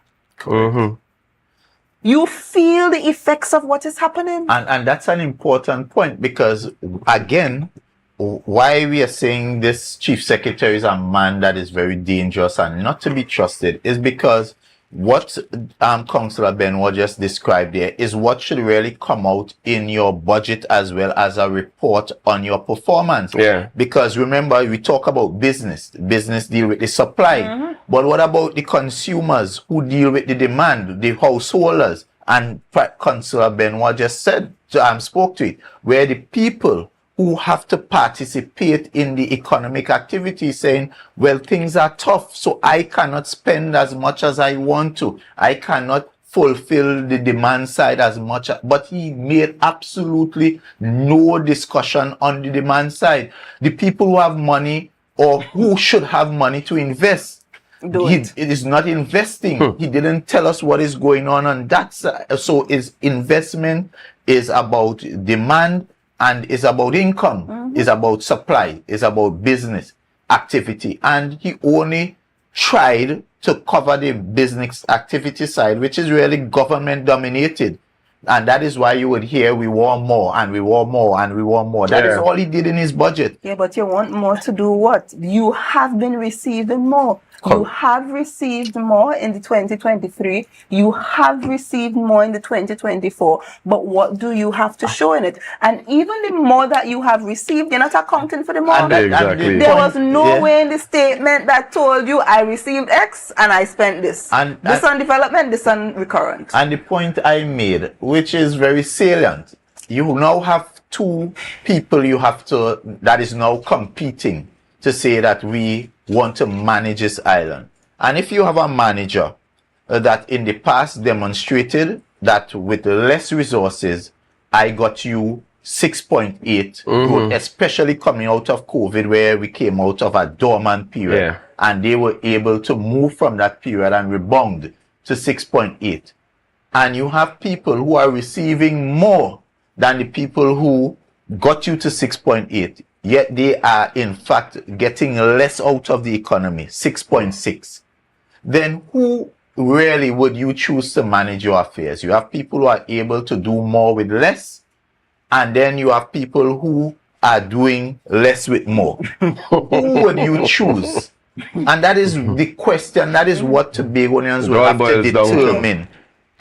you feel the effects of what is happening. And that's an important point, because again, why we are saying this chief secretary is a man that is very dangerous and not to be trusted is because what Councillor Benoit just described there is what should really come out in your budget as well as a report on your performance. Yeah. Because remember, we talk about business. Business deal with the supply. But what about the consumers who deal with the demand, the householders? And Councillor Benoit just spoke to it, where the people who have to participate in the economic activity saying, well, things are tough, so I cannot spend as much as I want to. I cannot fulfill the demand side as much. But he made absolutely no discussion on the demand side. The people who have money or who should have money to invest, it is not investing. He didn't tell us what is going on that side. So his investment is about demand, and it's about income, it's about supply, it's about business activity. And he only tried to cover the business activity side, which is really government dominated. And that is why you would hear we want more and we want more and we want more. That is all he did in his budget. Yeah, but you want more to do what? You have been receiving more. You have received more in the 2023. You have received more in the 2024. But what do you have to show in it? And even the more that you have received, you're not accounting for the more. Exactly. There was no way in the statement that told you I received X and I spent this. And this on development, this on recurrent. And the point I made, which is very salient, you now have two people that is now competing to say that we want to manage this island. And if you have a manager that in the past demonstrated that with less resources, I got you 6.8 growth, especially coming out of COVID, where we came out of a dormant period, and they were able to move from that period and rebound to 6.8. And you have people who are receiving more than the people who got you to 6.8. Yet they are, in fact, getting less out of the economy, 6.6. Then who really would you choose to manage your affairs? You have people who are able to do more with less, and then you have people who are doing less with more. Who would you choose? And that is the question. That is what Tobagonians will have to determine.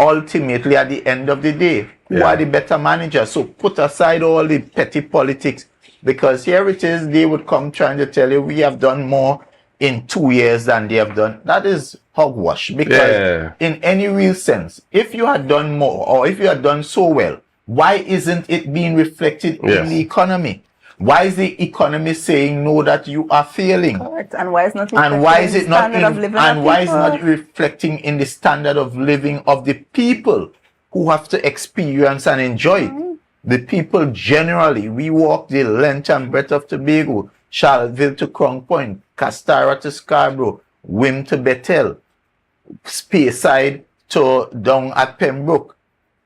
Ultimately, at the end of the day, who are the better managers? So put aside all the petty politics. Because here it is, they would come trying to tell you we have done more in 2 years than they have done. That is hogwash. Because in any real sense, if you had done more or if you had done so well, why isn't it being reflected in the economy? Why is the economy saying no that you are failing? Correct. And why is not reflecting in the standard of living of the people who have to experience and enjoy it? The people generally, we walk the length and breadth of Tobago, Charlottesville to Crown Point, Castara to Scarborough, Wim to Bethel, Speyside to down at Pembroke,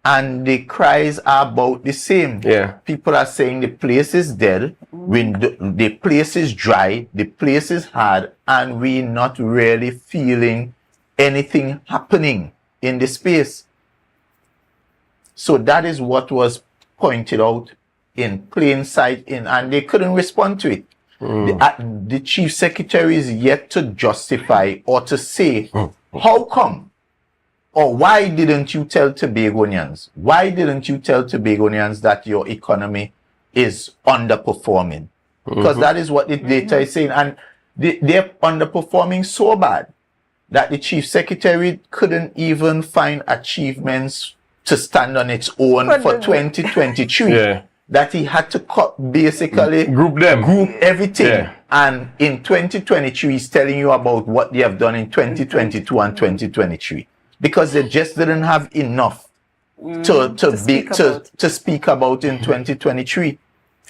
and the cries are about the same. People are saying the place is dead, the place is dry, the place is hard, and we're not really feeling anything happening in the space. So that is what was pointed out in plain sight, and they couldn't respond to it. The chief secretary is yet to justify or to say how come or why didn't you tell Tobagonians? Why didn't you tell Tobagonians that your economy is underperforming? Because that is what the data is saying, and they're underperforming so bad that the chief secretary couldn't even find achievements to stand on its own for 2023, that he had to cut, basically group everything. And in 2023, he's telling you about what they have done in 2022 and 2023, because they just didn't have enough to speak about in 2023.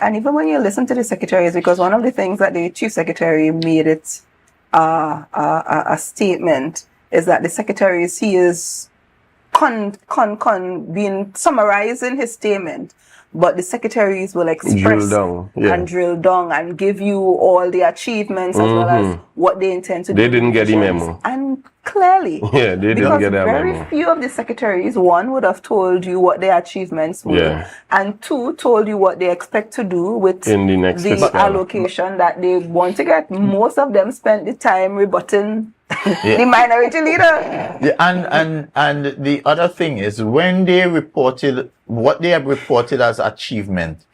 And even when you listen to the secretaries, because one of the things that the chief secretary made it a statement is that the secretaries, he is being summarizing his statement, but the secretaries will express and drill down and give you all the achievements as well as what they intend to do. They didn't get the memo. And clearly. Yeah, they didn't Because get that very memo. few of the secretaries, one, would have told you what their achievements were, Yeah. and two, told you what they expect to do with In the next fiscal. allocation that they want to get. Most of them spent the time rebutting the minority leader. Yeah, and the other thing is when they reported what they have reported as achievement,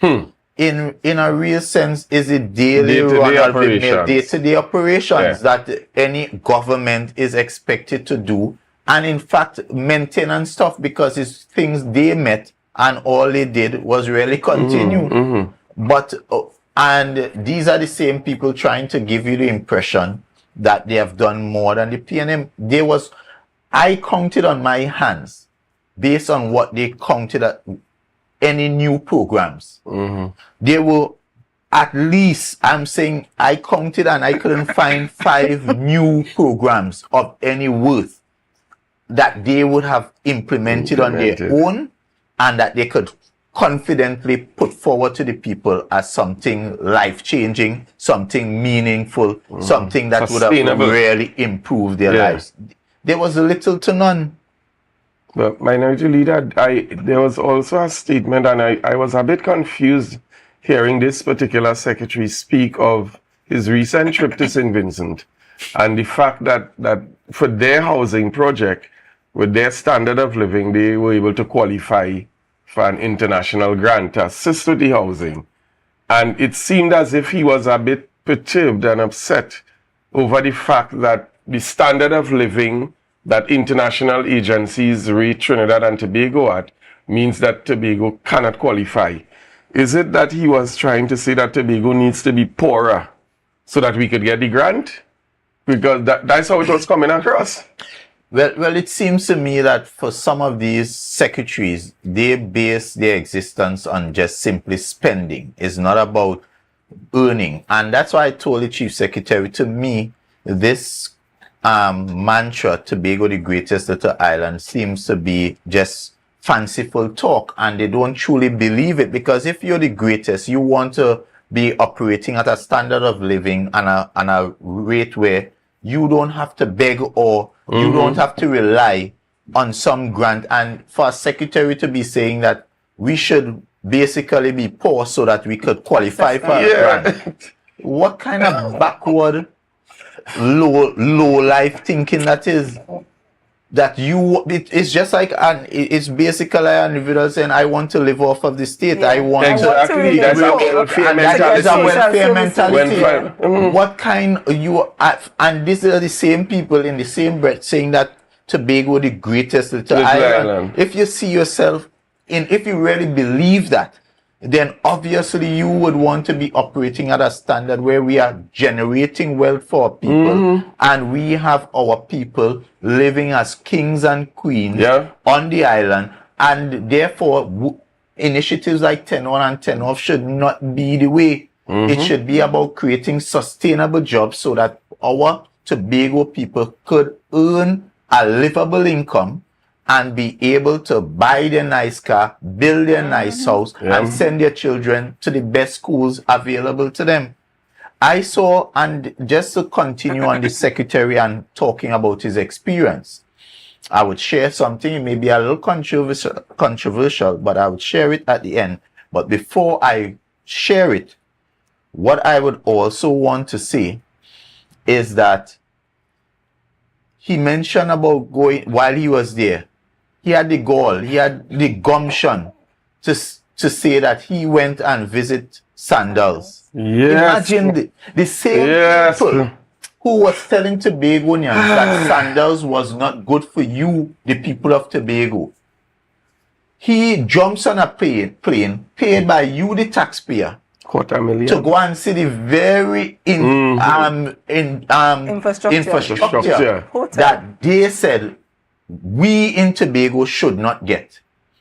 in a real sense, is it daily Day-to-day run of the mill, operations. day-to-day operations Yeah. that any government is expected to do, and in fact maintenance stuff, because it's things they met and all they did was really continue. But and these are the same people trying to give you the impression that they have done more than the PNM. I counted on my hands, based on what they counted at any new programs. There were at least, I'm saying, I counted and I couldn't find 5 new programs of any worth that they would have implemented on their own and that they could confidently put forward to the people as something life-changing, something meaningful, something that would have really improved their lives. There was little to none. But Minority Leader, there was also a statement, and I was a bit confused hearing this particular secretary speak of his recent trip to St. Vincent and the fact that for their housing project, with their standard of living, they were able to qualify for an international grant to assist with the housing. And it seemed as if he was a bit perturbed and upset over the fact that the standard of living that international agencies rate Trinidad and Tobago at means that Tobago cannot qualify. Is it that he was trying to say that Tobago needs to be poorer so that we could get the grant? Because that's how it was coming across. Well, it seems to me that for some of these secretaries, they base their existence on just simply spending. It's not about earning. And that's why I told the chief secretary, to me, this mantra, Tobago the greatest little island, seems to be just fanciful talk, and they don't truly believe it. Because if you're the greatest, you want to be operating at a standard of living and a rate where you don't have to beg or you don't have to rely on some grant. And for a secretary to be saying that we should basically be poor so that we could qualify for a grant, what kind of backward, low life thinking that is? That it's just like it's basically an individual saying, I want to live off of the state. I want exactly. That's a welfare mentality. What kind and these are the same people in the same breath saying that Tobago the greatest little island. If you see yourself if you really believe that, then obviously you would want to be operating at a standard where we are generating wealth for people and we have our people living as kings and queens on the island, and therefore initiatives like 10 on and 10 off should not be the way. It should be about creating sustainable jobs so that our Tobago people could earn a livable income and be able to buy their nice car, build their nice house, and send their children to the best schools available to them. I saw, and just to continue on the secretary and talking about his experience, I would share something. It may be a little controversial, but I would share it at the end. But before I share it, what I would also want to say is that he mentioned about going, while he was there, he had the gall, he had the gumption to say that he went and visit Sandals. Imagine the same people who was telling Tobagonians that Sandals was not good for you, the people of Tobago. He jumps on a plane paid by you, the taxpayer, $250,000 to go and see the very infrastructure that they said we in Tobago should not get.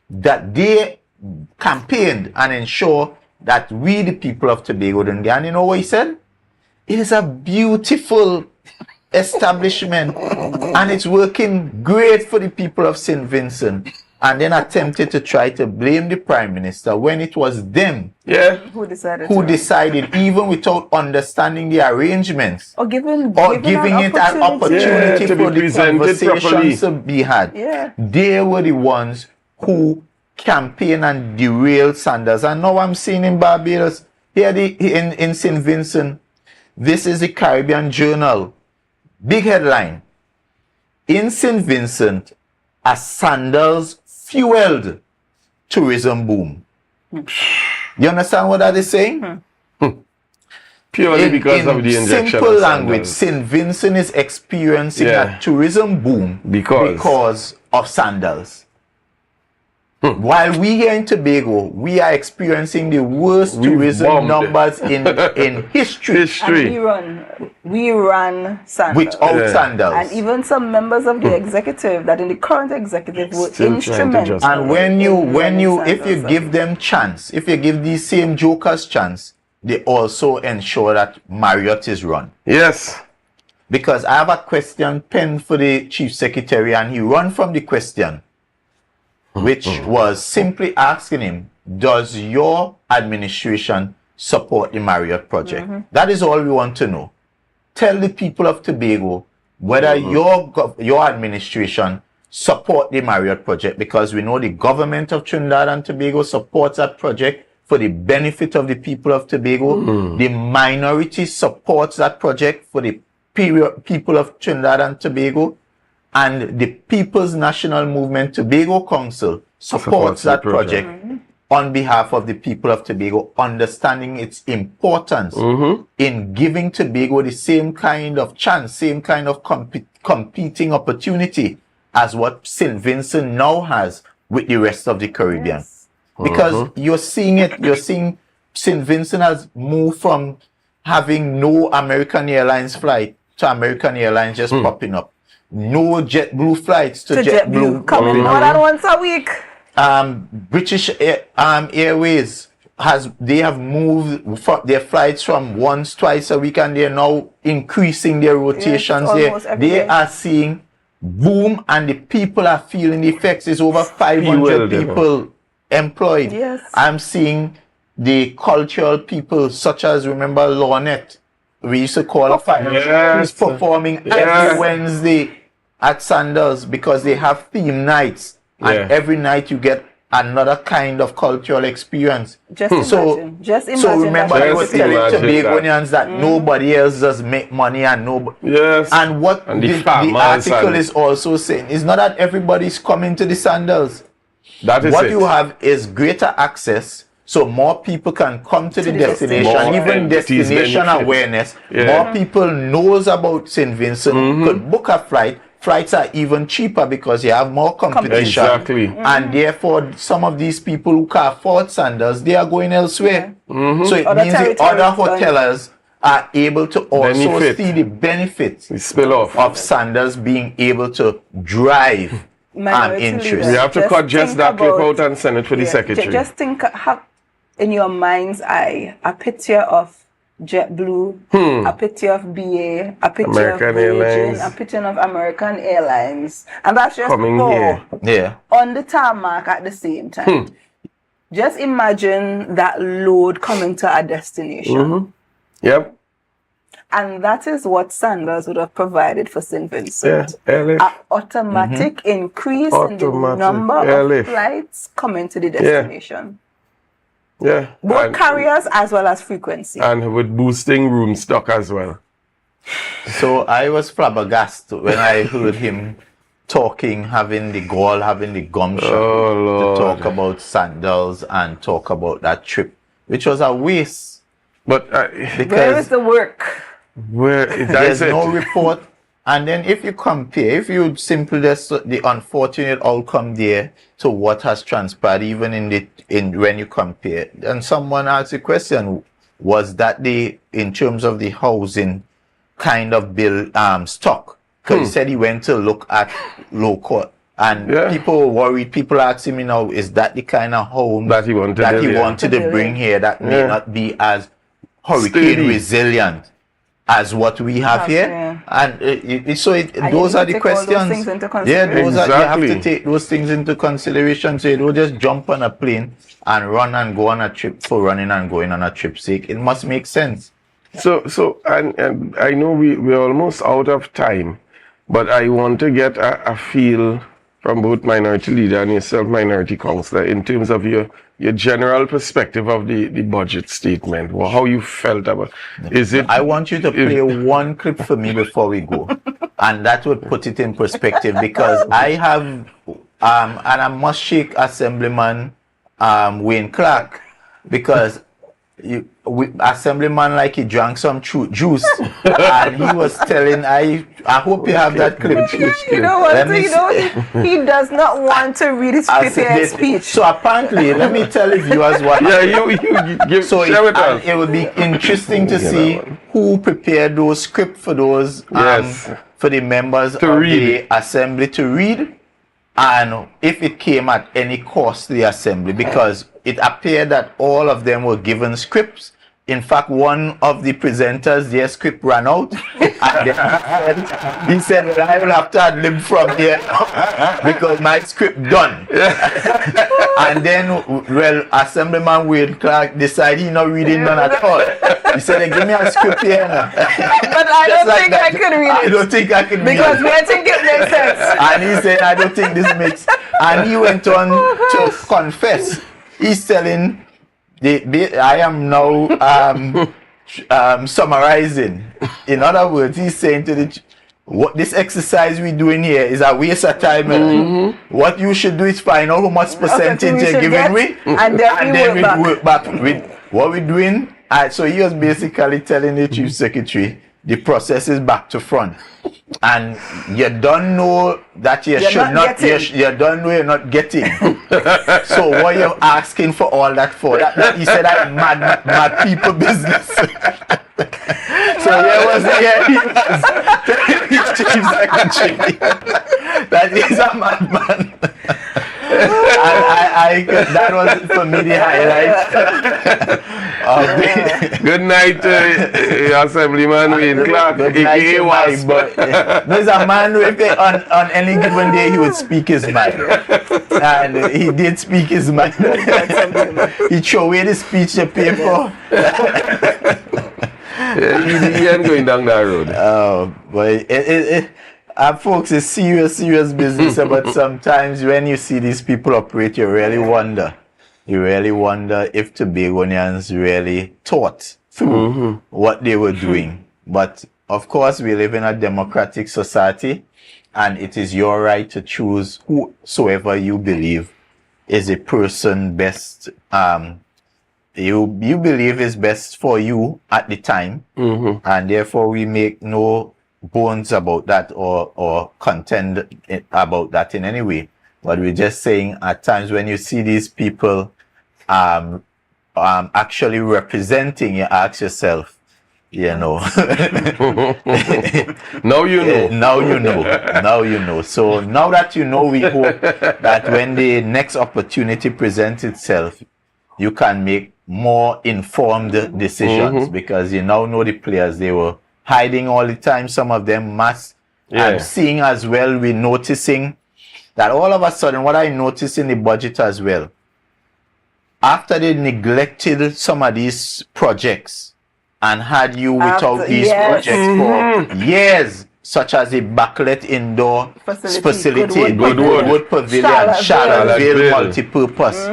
That they campaigned and ensured that we, the people of Tobago, didn't get. And you know what he said? It is a beautiful establishment and it's working great for the people of St. Vincent and then attempted to try to blame the Prime Minister when it was them Who decided? who decided, even without understanding the arrangements, Or giving it an opportunity to for be the presented properly. conversations to be had. Yeah. They were the ones who campaigned and derailed Sanders. And now I'm seeing in Barbados, here in St. Vincent, this is the Caribbean Journal. Big headline. In St. Vincent, a Sanders fueled tourism boom. You understand what that is saying? Purely because of the injection. Simple language, St. Vincent is experiencing a tourism boom because of sandals. While we here in Tobago, we are experiencing the worst tourism numbers in history. And we run sandals. Without sandals. And even some members of the executive, that in the current executive, were instrumental. And if you give them chance, if you give these same jokers chance, they also ensure that Marriott is run. Yes. Because I have a question penned for the Chief Secretary, and he run from the question, which was simply asking him, does your administration support the Marriott project? That is all we want to know. Tell the people of Tobago whether your administration support the Marriott project, because we know the government of Trinidad and Tobago supports that project for the benefit of the people of Tobago. The minority supports that project for the people of Trinidad and Tobago. And the People's National Movement Tobago Council supports that project on behalf of the people of Tobago, understanding its importance in giving Tobago the same kind of chance, same kind of competing opportunity as what St. Vincent now has with the rest of the Caribbean. Yes. Because you're seeing St. Vincent has moved from having no American Airlines flight to American Airlines just popping up. No JetBlue flights to JetBlue coming more than once a week. British Airways have moved their flights from once, twice a week, and they are now increasing their rotations. They are seeing boom, and the people are feeling the effects. There's over 500 people employed. Yes. I'm seeing the cultural people, such as, remember, Lornette, we used to call her, who's performing every Wednesday at Sanders, because they have theme nights, and every night you get another kind of cultural experience. Just imagine. So remember, I was telling Tobagonians that nobody else does make money, and nobody. And what the article is also saying is not that everybody's coming to the Sandals. That is what you have is greater access. So more people can come to the destination, even destination awareness. More people knows about St. Vincent, could book a flight. Flights are even cheaper because you have more competition. Exactly. And therefore, some of these people who can afford Sanders, they are going elsewhere. So it means the other hotelers are able to also see the benefits of Sanders being able to drive interest. We have to cut just that clip out and send it to the secretary. Just think, have in your mind's eye a picture of JetBlue, a picture of BA, a picture American of Virgin, Airlines. a picture of American Airlines, and that's just coming here. On the tarmac at the same time. Just imagine that load coming to a destination. Yep. And that is what Sanders would have provided for St. Vincent. An automatic increase in the number of flights coming to the destination. Both carriers as well as frequency. And with boosting room stock as well. So I was flabbergasted when I heard him talking, having the gall, having the gumption to talk about Sandals and talk about that trip, which was a waste. But where is the work? There's no report. And then if you compare, if you simply just the unfortunate outcome there to what has transpired, even when you compare, and someone asked the question, was that in terms of the housing kind of bill stock? Because he said he went to look at low court, and people were worried. People asking me now, is that the kind of home that he wanted to bring here that may not be as hurricane resilient as what we have here, and those are the questions. Those those are, you have to take those things into consideration. So you don't just jump on a plane and run and go on a trip for running and going on a trip sake. It must make sense. So and I know we're almost out of time, but I want to get a feel from both Minority Leader and yourself, Minority Councillor, in terms of your general perspective of the budget statement, or how you felt about it. I want you to play one clip for me before we go, and that would put it in perspective, because I have, and I must shake Assemblyman Wayne Clark, because Assemblyman, like, he drank some juice and he was telling, I hope you have that clip. You know what? He does not want to read his prepared speech. So apparently, let me tell you viewers what. Yeah, you give. So it would be interesting to see who prepared those script for those for the members of the assembly to read, and if it came at any cost to the assembly, because it appeared that all of them were given scripts. In fact, one of the presenters, their script ran out. And he said, well, I will have to ad-lib from here because my script done. And then, well, Assemblyman Wade Clark decided he not reading none at all. He said, give me a script here now. But I don't think I could read it. I don't think I could read it. Because I think it makes sense. And he said, I don't think this makes. And he went on to confess. He's telling, I am now summarizing. In other words, he's saying to what this exercise we're doing here is a waste of time. What you should do is find out how much percentage you're giving me, and then we work back with what we're doing. So he was basically telling the Chief Secretary, the process is back to front. And you don't know that you you don't know you're not getting. So what you're asking for all that for? He said that mad people business. So he was telling the Chief Secretary that he's a madman. That was for me the highlight. Good night, Assemblyman Wayne Clark. Good night, but there's a man who, on any given day, he would speak his mind, and he did speak his mind. He threw away the speech to paper. He ain't going down that road. But folks, it's serious business. But sometimes when you see these people operate, you really wonder. You really wonder if Tobagonians really thought through what they were doing. But of course, we live in a democratic society, and it is your right to choose whosoever you believe is a person best. You believe is best for you at the time, and therefore we make no bones about that or contend about that in any way. But we're just saying, at times when you see these people actually representing, you ask yourself, you know. Now you know. Now you know. So now that you know, we hope that when the next opportunity presents itself, you can make more informed decisions, because you now know the players. They were hiding all the time, some of them must. I'm seeing as well, we're noticing that all of a sudden, what I noticed in the budget as well, after they neglected some of these projects and had you without these projects for years, such as a backlit indoor facility, Goodwood Pavilion, Charlottesville multipurpose.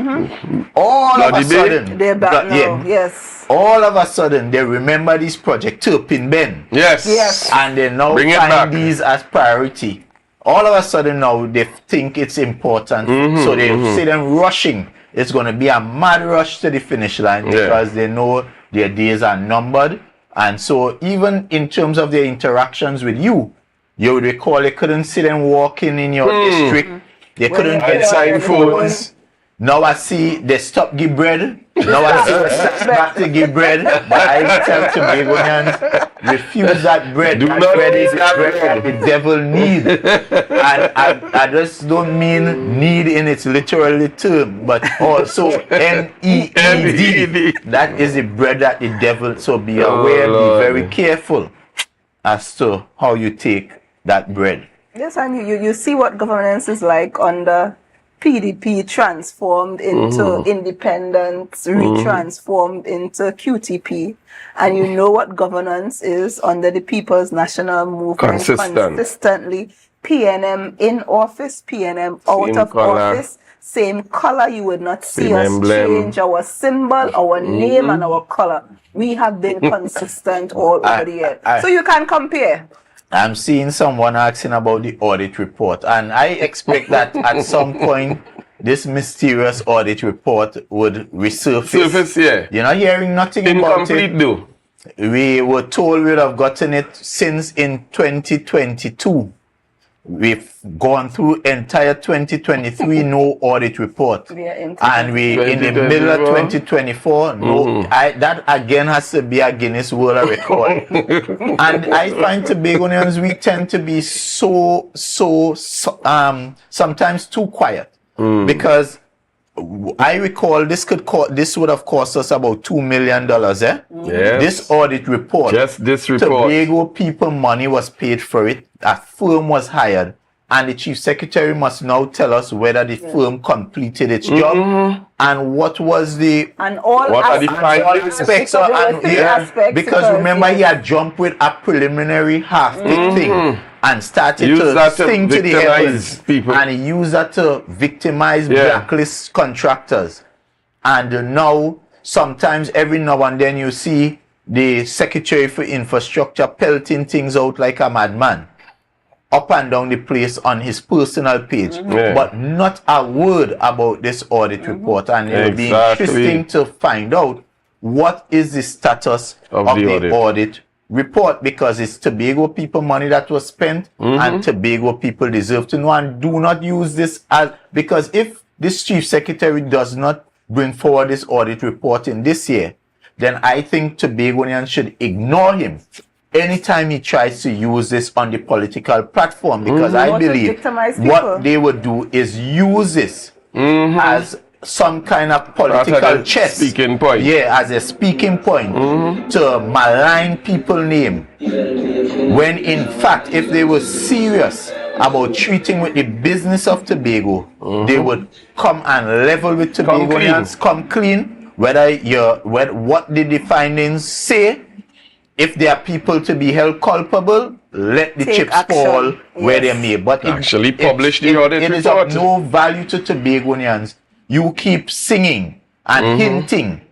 All of a sudden, they're back now. Yes. All of a sudden, they remember this project, Turpin Bend. Yes. And they now find these as priority. All of a sudden now, they think it's important. So they see them rushing. It's going to be a mad rush to the finish line because they know their days are numbered. And so even in terms of their interactions with you, you would recall they couldn't see them walking in your district. They couldn't get sign phones. Now I see they stop give bread. Now I see they start back to give bread. But I tell Tobagonians, refuse that bread. That bread is the bread that the devil needs. And I just don't mean need in its literal term, but also N-E-E-D. That is the bread that the devil, so be aware, be very careful as to how you take that bread. Yes, and you see what governance is like under PDP transformed into independence, retransformed into QTP, and you know what governance is under the People's National Movement consistently. PNM in office, PNM out of office, same color. You would not see us change our symbol, our name, and our color. We have been consistent all over the year. So you can compare. I'm seeing someone asking about the audit report, and I expect that at some point this mysterious audit report would resurface. You're not hearing nothing about it. Though. We were told we would have gotten it since in 2022. We've gone through entire 2023, no audit report. And we in the middle of 2024, that again has to be a Guinness World Record. And I find Tobagonians, we tend to be so sometimes too quiet. Because I recall this would have cost us about $2 million, Yes. This audit report. Just this report. Tobago people money was paid for it. A firm was hired, and the chief secretary must now tell us whether the firm completed its job and what was the aspects because remember he had jumped with a preliminary half-baked thing and started to sing to the heavens people. And he used that to victimize blacklist contractors. And now sometimes every now and then you see the Secretary for Infrastructure pelting things out like a madman up and down the place on his personal page, but not a word about this audit report. And it will be interesting to find out what is the status of the audit report, because it's Tobago people money that was spent, and Tobago people deserve to know, and do not use this as, because if this chief secretary does not bring forward this audit report in this year, then I think Tobagonians should ignore him anytime he tries to use this on the political platform, because I believe what they would do is use this as some kind of political chess. Speaking point. Yeah, as a speaking point to malign people's name. When in fact, if they were serious about treating with the business of Tobago, they would come and level with Tobagonians, come clean, whether what did the findings say. If there are people to be held culpable, let the chips fall where they may. But actually publish the audit report. It is of no value to Tobagonians. You keep singing and hinting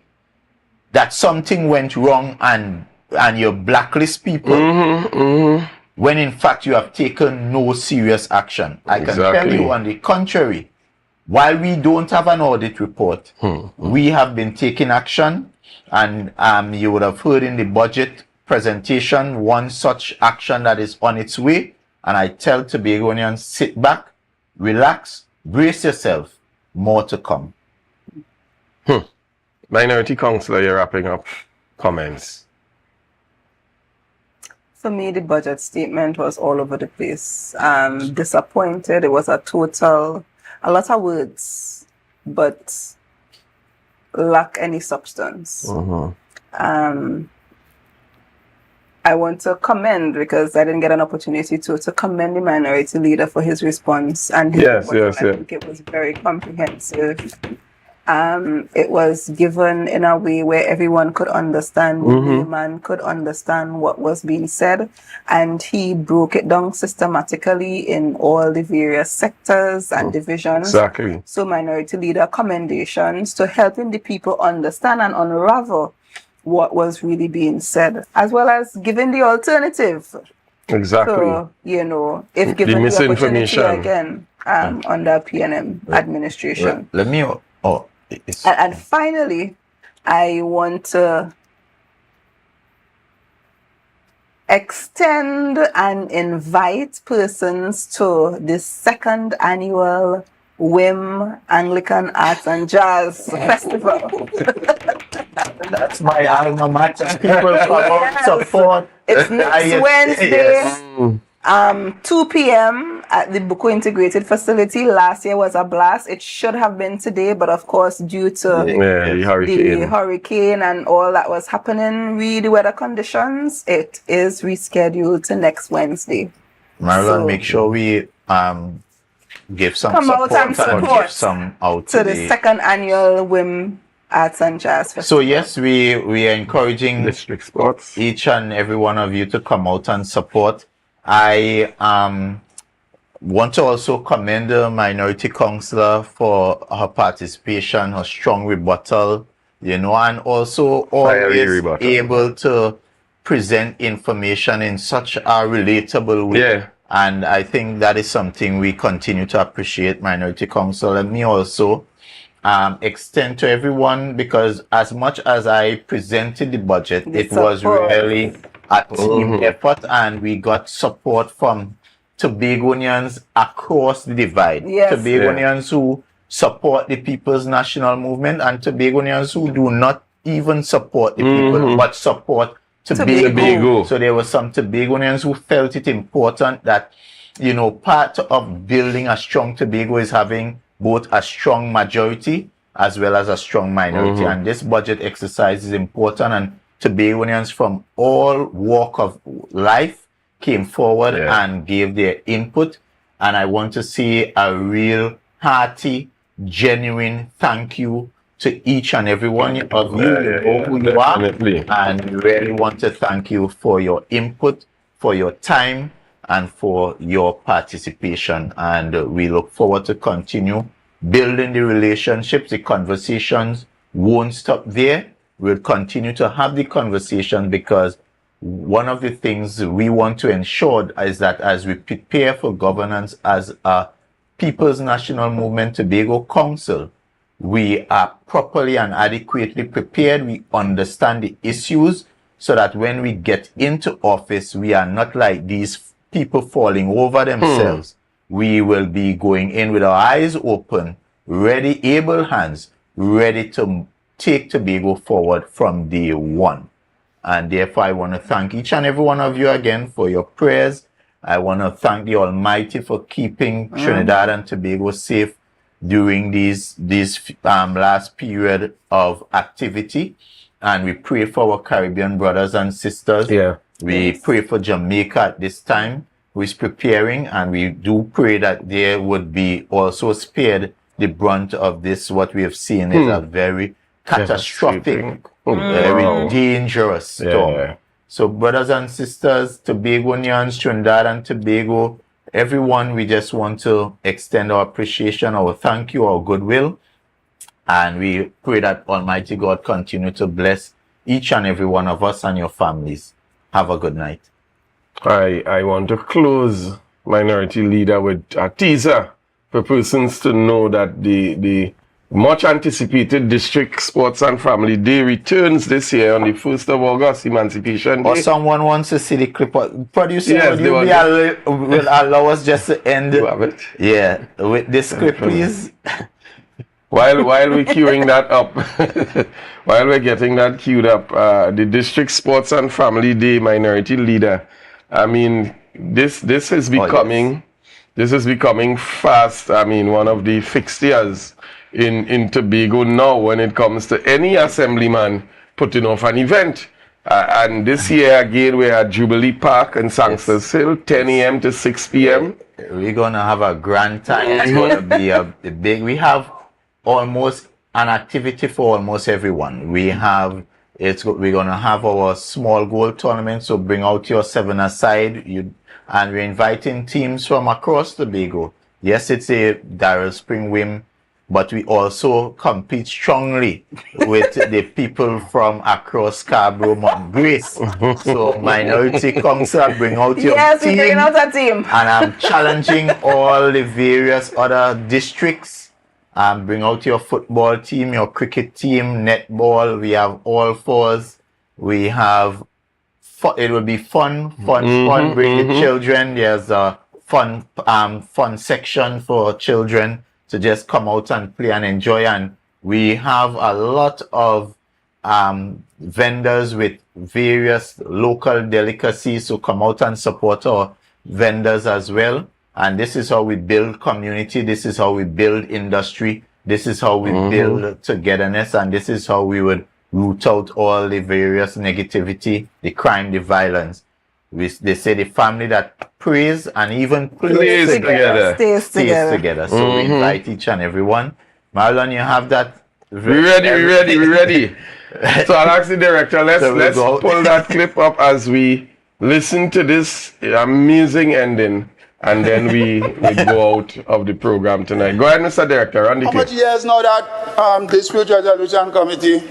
that something went wrong and you blacklist people when in fact you have taken no serious action. I can tell you on the contrary, while we don't have an audit report, we have been taking action, and you would have heard in the budget presentation one such action that is on its way. And I tell Tobagonians, sit back, relax, brace yourself, more to come. Minority Councillor, you're wrapping up comments. For me, the budget statement was all over the place. Disappointed. It was a lot of words, but lack any substance. I want to commend, because I didn't get an opportunity to commend the minority leader for his response. And I think it was very comprehensive. It was given in a way where everyone could understand, the man could understand what was being said, and he broke it down systematically in all the various sectors and divisions. So minority leader, commendations to helping the people understand and unravel what was really being said, as well as giving the alternative. So, if given the opportunity again under PNM administration. Let me... And finally, I want to extend and invite persons to the second annual WIM Anglican Arts and Jazz Festival. That's my alma mater. People come out, support. It's next Wednesday. 2 p.m. at the Buko Integrated Facility. Last year was a blast. It should have been today, but of course, due to the hurricane and all that was happening with the weather conditions, it is rescheduled to next Wednesday. Marilyn, make sure we give some come support, out and support give some out to the second annual WIM Arts and Jazz Festival. So yes, we are encouraging district sports, each and every one of you to come out and support. I want to also commend the minority councillor for her participation, her strong rebuttal, and also always able to present information in such a relatable way. Yeah. And I think that is something we continue to appreciate, minority council. Let me also extend to everyone, because as much as I presented the budget, it was really a team effort, and we got support from Tobagonians across the divide. Yes. Tobagonians who support the People's National Movement, and Tobagonians who do not even support the people, but support Tobago. So there were some Tobagonians who felt it important that, part of building a strong Tobago is having both a strong majority as well as a strong minority. And this budget exercise is important, and Tobagonians from all walk of life came forward and gave their input. And I want to say a real hearty, genuine thank you to each and every one of you. You know who you are, and we really want to thank you for your input, for your time, and for your participation. And we look forward to continue building the relationships. The conversations won't stop there. We'll continue to have the conversation, because one of the things we want to ensure is that as we prepare for governance as a People's National Movement Tobago Council, we are properly and adequately prepared. We understand the issues, so that when we get into office, we are not like these people falling over themselves. We will be going in with our eyes open, ready, able hands, ready to take Tobago forward from day one. And therefore, I want to thank each and every one of you again for your prayers. I want to thank the Almighty for keeping Trinidad and Tobago safe during these last period of activity. And we pray for our Caribbean brothers and sisters. We pray for Jamaica at this time, who is preparing, and we do pray that they would be also spared the brunt of this. What we have seen is a very catastrophic, very dangerous storm. So brothers and sisters, Tobagonians, Trinidad and Tobago, everyone, we just want to extend our appreciation, our thank you, our goodwill. And we pray that Almighty God continue to bless each and every one of us and your families. Have a good night. I want to close, Minority Leader, with a teaser for persons to know that the much anticipated District Sports and Family Day returns this year on the 1st of August, Emancipation Day. Or someone wants to see the clip. Producer, will allow us just to end with this clip, please? While we're queuing that up, while we're getting that queued up, the District Sports and Family Day, Minority Leader, I mean, this is becoming fast. I mean, one of the fixtures in Tobago now when it comes to any assemblyman putting off an event. And this year again, we're at Jubilee Park in Sangsters Hill, 10 a.m. to 6 p.m. We're going to have a grand time. It's going to be a big, we have almost an activity for almost everyone. We're going to have our small goal tournament, so bring out your 7-a-side. And we're inviting teams from across Tobago. Yes, it's a Darrell Spring WIM, but we also compete strongly with the people from across Scarborough, Mount Grace. So Minority Council, bring out your team. Yes, we're bringing out a team. And I'm challenging all the various other districts. Bring out your football team, your cricket team, netball. We have all fours. We have, it will be fun. Bring the children. There's a fun section for children to just come out and play and enjoy. And we have a lot of vendors with various local delicacies, so come out and support our vendors as well. And this is how we build community. This is how we build industry. This is how we build togetherness. And this is how we would root out all the various negativity, the crime, the violence. They say the family that prays and even plays together stays together. So we invite each and everyone. Marlon, you have that? We ready. So I'll ask the director, let's pull that clip up as we listen to this amazing ending, and then we go out of the program tonight. Go ahead, Mr. Director, run the How clip. much years now that Dispute Resolution Committee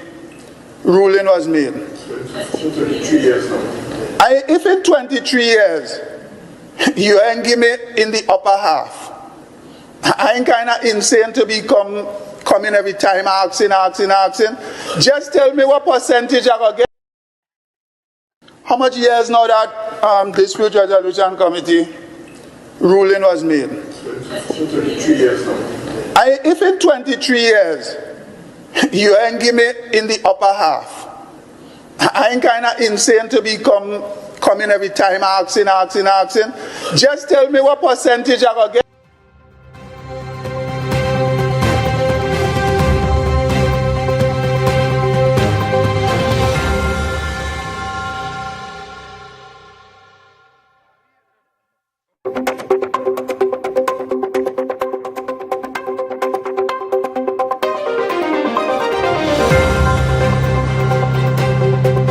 ruling was made? 23 years now. If in 23 years you ain't give me in the upper half, I ain't kind of insane to be coming every time asking. Just tell me what percentage I gonna get. How much years now that Dispute Resolution Committee ruling was made? 23 years now. If in 23 years you ain't give me in the upper half, I ain't kind of insane to be coming every time asking. Just tell me what percentage I gonna get.